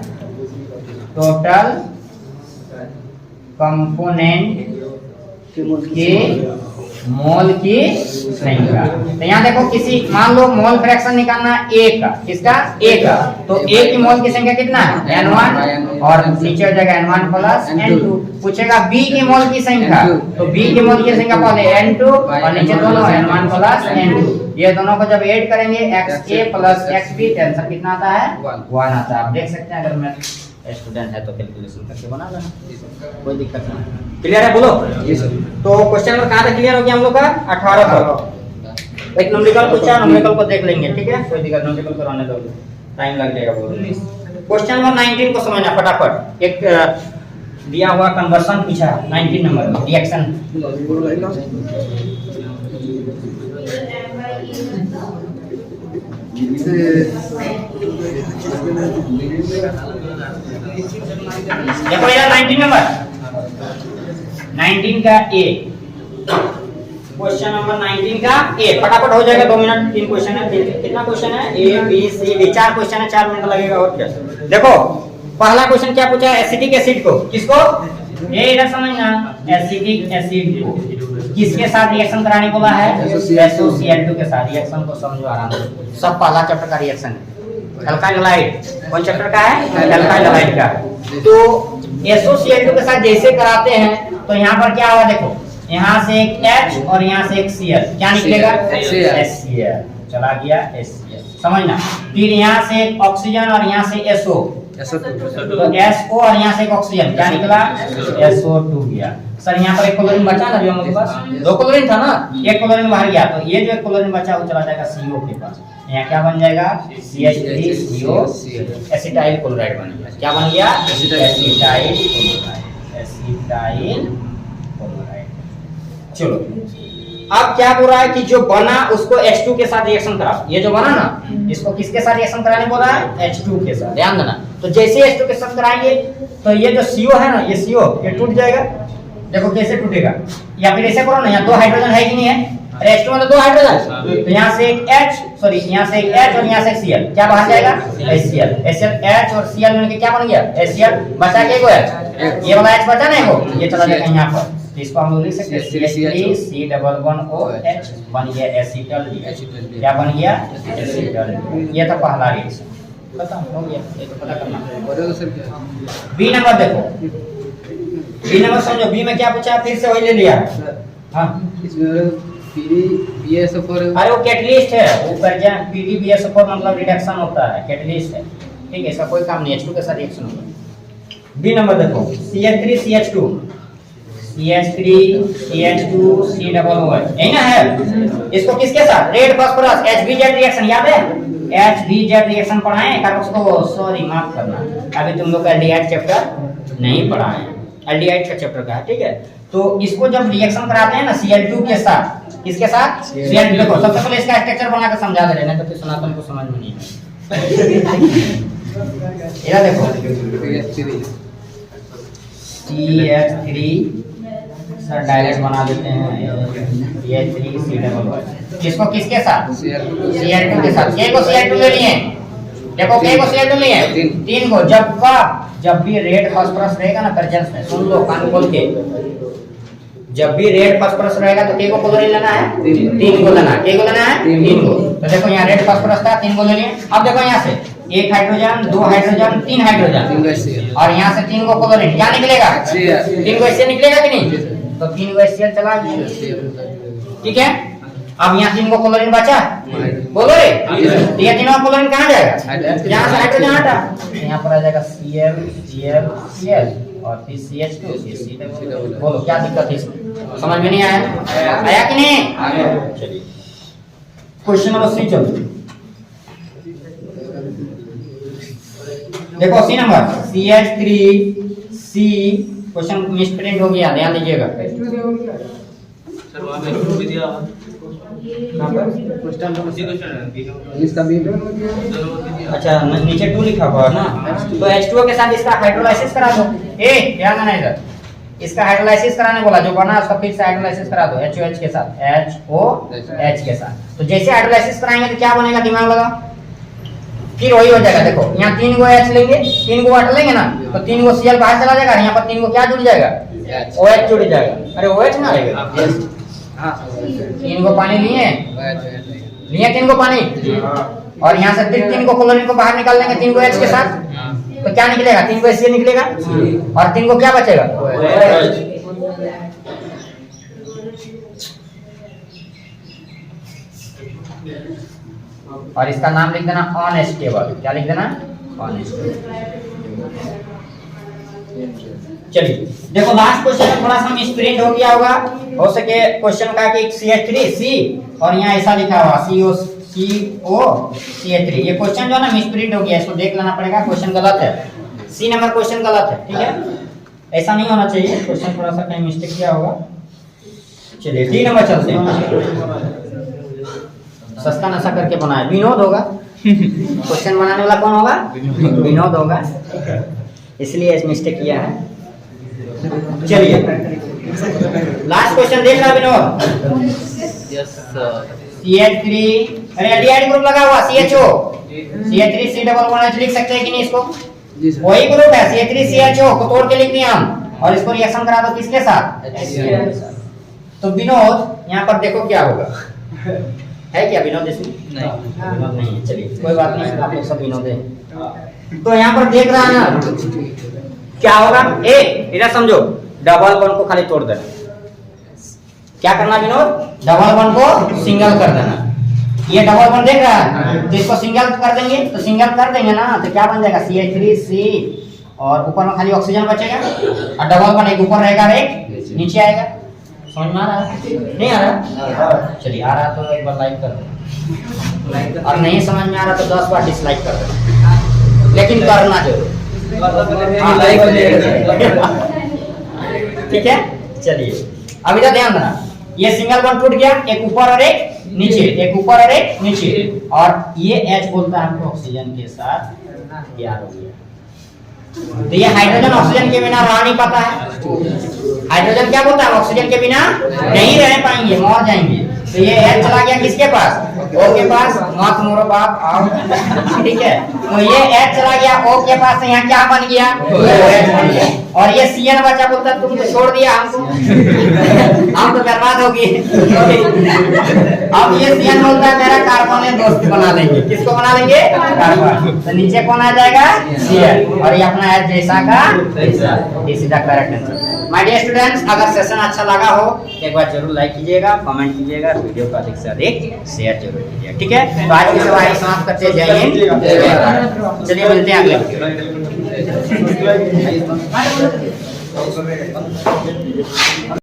टोटल कंपोनेंट के मोल की संख्या। तो यहाँ देखो, किसी मान लो मोल फ्रैक्शन निकालना A का, किसका? A का, तो A की मोल की संख्या कितना है? N1, और नीचे हो जाएगा N1 प्लस N2। पूछेगा B की मोल की संख्या, तो B की मोल की संख्या पहले N2 और नीचे दोनों N1 प्लस N2। ये दोनों को जब ऐड करेंगे XA प्लस XB, आंसर कितना आता है? 1 आता है। आप देख सकते हैं, अगर मैं स्टूडेंट है तो कैलकुलेशन करके बना लेना, कोई दिक्कत नहीं। क्लियर है बोलो? तो क्वेश्चन नंबर कहाँ तक क्लियर हो गया हम लोग का? 18 तक। एक न्यूमेरिकल पूछा, न्यूमेरिकल को देख लेंगे, ठीक है, कोई दिक्कत, न्यूमेरिकल को रहने दो, टाइम लग जाएगा बहुत। क्वेश्चन नंबर 19 को समझना फटाफट। एक दिया हुआ कन्वर्शन पूछा 19 नंबर में, रिएक्शन। देखो यार 19 नंबर, 19 का A, क्वेश्चन नंबर 19 का A, फटाफट हो जाएगा, 2 मिनट। 3 क्वेश्चन है, कितना क्वेश्चन है? A B C D, 4 question है, 4 मिनट लगेगा और क्या। देखो पहला क्वेश्चन क्या पूछा है? एसिटिक एसिड को, किसको? ये इधर समझना, एसिटिक एसिड को किसके साथ रिएक्शन कराने बोला है? SOCl2 के साथ। रिएक्शन को समझो आराम से, सब पहला चैप्टर का रिएक्शन है। अल्काइल हैलाइड कौन चैप्टर का है? अल्काइल हैलाइड का। तो SOCl2 के साथ जैसे कराते हैं तो यहाँ पर क्या होगा, देखो यहाँ से एक H और यहाँ से एक Cl, क्या निकलेगा? HCl, चला गया HCl, समझना। फिर यहाँ से एक ऑक्सीजन और यहाँ से SO, SO2 तो SO और यहाँ से एक ऑक्सीजन क्या निकला SO2 गया। सर यहाँ पर एक क्लोरीन बचा ना, जो हमारे पास 2 क्लोरीन था ना, एक क्लोरीन बाहर गया, तो ये जो एक क्लोरीन बचा वो चला जाएगा CO के पास। यहाँ क्या बन जाएगा CH3CO एसिटाइल क्लोराइड बन गया। क्या बन गया एसिटाइल क्लोराइड। चलो अब क्या बोल रहा है कि जो बना उसको H2 के साथ रिएक्शन करा। ये जो बना ना इसको किसके साथ रिएक्शन कराने बोल रहा है H2 के साथ। ध्यान देना, तो जैसे H2 के साथ कराएंगे तो ये जो CO है ना, ये CO ये टूट जाएगा। देखो कैसे टूटेगा, या फिर ऐसे करो ना, यहाँ 2 हाइड्रोजन है कि नहीं है, अरे H2 में तो 2 हाइड्रोजन, तो यहाँ से एक यहाँ से एक H और यहाँ से एक Cl, क्या बाहर जाएगा HCl। H और Cl मिलकर क्या बन गया HCl, बचा के को H, ये वाला H बचा ना को, ये चला जाएगा यहाँ पर, तो इसको हम लोग लिख सकते हैं CH3C11OH बन गया एसिटल। क्या बन गया एसिटल। ये था पहला रिएक्शन, खत्म हो गया। ये तो पता करना। बी नंबर देखो, बी नंबर समझो, बी में क्या पूछा, फिर से वही ले लिया। हाँ PDBSO4 अरे वो कैटलिस्ट है, वो PDBSO4 मतलब रिडक्शन होता है, कैटलिस्ट है, ठीक है, इसका कोई काम नहीं, H2 के साथ रिएक्शन होगा। बी नंबर देखो CH3CH2 C डबल O यही ना है, इसको किसके साथ रेड फास्फोरस HBZ रिएक्शन याद है, HBZ रिएक्शन पढ़ाए कार्बोक्सो, सॉरी माफ करना, अभी तुम लोग का एल्डिहाइड चैप्टर नहीं पढ़ाए, एल्डिहाइड का चैप्टर का है, ठीक है। तो इसको जब रिएक्शन कराते हैं ना Cl2 के साथ, किसके साथ Cl2, देखो सबसे पहले इसका स्ट्रक्चर बना के समझा दे रहे हैं, तो फिर सनातन को समझ में नहीं आएगा। ये देखो CH3 सर डायरेक्ट बना देते हैं, ये 3C डबल O, किसको किसके साथ Cl2 के साथ। के को Cl2 ले लिए, देखो के को Cl2 लिए 3 को, जब भी रेड फास्फोरस रहेगा ना प्रेजेंस में, सुन लो कान खोल के, जब भी रेड फास्फोरस रहेगा तो के को क्लोरीन लेना है 3 को लेना है, के को लेना है 3 को। तो देखो यहाँ रेड फास्फोरस था 3 को ले लिए। अब देखो यहाँ से 1 हाइड्रोजन 2 हाइड्रोजन 3 हाइड्रोजन और यहाँ से 3 को क्लोरीन, क्या निकलेगा 3 को HCl निकलेगा कि नहीं, तो 3 को HCl चला गया, ठीक है। अब यहाँ 3 को क्लोरीन बचा, बोलो रे, ये तीनों क्लोरीन कहाँ जाएगा, यहाँ से हाइड्रोजन हटा, यहाँ पर आ जाएगा Cl और फिर CH2 C बोलो क्या दिक्कत है इसमें, समझ में नहीं आया, आया कि नहीं। चलिए क्वेश्चन नंबर 3 चलो, देखो C number CH3C, question misprint हो गया, ध्यान दीजिएगा। अच्छा नीचे 2 लिखा हुआ है ना, तो H2O के साथ इसका हाइड्रोलाइसिस करा दो। ध्यान देना इधर, इसका हाइड्रोलाइसिस कराने बोला, जो बना उसका फिर से हाइड्रोलाइसिस करा दो HOH के साथ, HOH के साथ। तो जैसे हाइड्रोलाइसिस कराएंगे तो क्या बनेगा, दिमाग लगा, फिर वही हो जाएगा। देखो यहाँ 3 को H लेंगे, 3 को वाटर लेंगे ना, तो 3 को Cl बाहर चला जाएगा, यहाँ पर 3 को क्या जुड़ जाएगा OH जुड़ जाएगा। अरे OH ना आएगा, हाँ 3 को पानी लिए 3 को पानी, और यहाँ से फिर 3 को क्लोरीन को बाहर निकाल लेंगे 3 को H के साथ, तो क्या निकलेगा 3 को HCl निकलेगा, और 3 को क्या बचेगा और इसका नाम लिख देना अनस्टेबल। क्या लिख देना अनस्टेबल। चलिए देखो लास्ट क्वेश्चन में थोड़ा सा मिसप्रिंट हो गया होगा, हो सके क्वेश्चन का कि CH3C और यहाँ ऐसा लिखा हुआ CH3, ये क्वेश्चन जो है ना मिसप्रिंट हो गया, इसको देख लेना पड़ेगा, क्वेश्चन गलत है, C नंबर क्वेश्चन गलत है, ठीक है, ऐसा नहीं होना चाहिए, क्वेश्चन थोड़ा सा कहीं मिस्टेक किया होगा। चलिए D नंबर चलते हैं, सस्ता नशा करके बनाया विनोद होगा, क्वेश्चन बनाने वाला कौन होगा विनोद होगा, इसलिए मिस्टेक किया है। चलिए लास्ट क्वेश्चन देख रहा विनोद, CH3, अरे एल्डिहाइड ग्रुप लगा हुआ CHO, CH3C डबल बॉन्ड लिख सकते हैं कि नहीं, इसको वही ग्रुप है CH3CHO को तोड़ के लिख दिया हम, और इसको रिएक्शन करा दो किसके साथ, तो विनोद यहाँ पर देखो क्या होगा, है क्या विनोद इसमें विनोद नहीं है, चलिए कोई बात नहीं, आप लोग सब विनोद हैं। तो यहाँ पर देख रहा है ना क्या होगा, इधर समझो, डबल बॉन्ड को खाली तोड़ देना, क्या करना विनोद, डबल बॉन्ड को सिंगल कर देना, ये डबल बॉन्ड देख रहा है, तो इसको सिंगल कर देंगे, तो सिंगल कर देंगे ना, तो क्या बन जाएगा CH3C, और ऊपर में खाली ऑक्सीजन बचेगा, और डबल बॉन्ड एक ऊपर रहेगा और एक नीचे आएगा। समझ में आ रहा है? नहीं आ रहा? चलिए, आ रहा तो एक बार लाइक कर दो, और नहीं समझ में आ रहा तो 10 बार डिसलाइक कर दो, लेकिन करना जरूर। ठीक है, चलिए अभी तो ध्यान देना, ये सिंगल बॉन्ड टूट गया, एक ऊपर और एक नीचे, एक ऊपर और एक नीचे, और ये H बोलता है हमको ऑक्सीजन के साथ प्यार हो गया। तो ये हाइड्रोजन ऑक्सीजन के बिना रह नहीं पाता है। हाइड्रोजन क्या बोलता है, ऑक्सीजन के बिना नहीं रह पाएंगे, मर जाएंगे। तो ये H चला गया किसके पास, O के पास, मत मोरो बाप आओ। ठीक है, तो ये H चला गया O के पास, यहाँ क्या बन गया, OH बन गया। और ये CN बचा, बोलता तुम तो छोड़ दिया हमको, हम तो बर्बाद हो गए। अब ये CN बोलता है मेरा कार्बन है, दोस्त बना लेंगे। किसको बना लेंगे, कार्बन। तो नीचे कौन आ जाएगा, CN, और ये अपना H जैसा का this is the correct answer. My dear students, अगर सेशन अच्छा लगा हो तो एक बार जरूर लाइक कीजिएगा, कमेंट कीजिएगा, वीडियो को अधिक से अधिक शेयर जरूर कीजिएगा। ठीक है, तो आज की सवारी समाप्त करते हैं। जय हिंद, जय भारत। चलिए मिलते हैं अगले वीडियो में।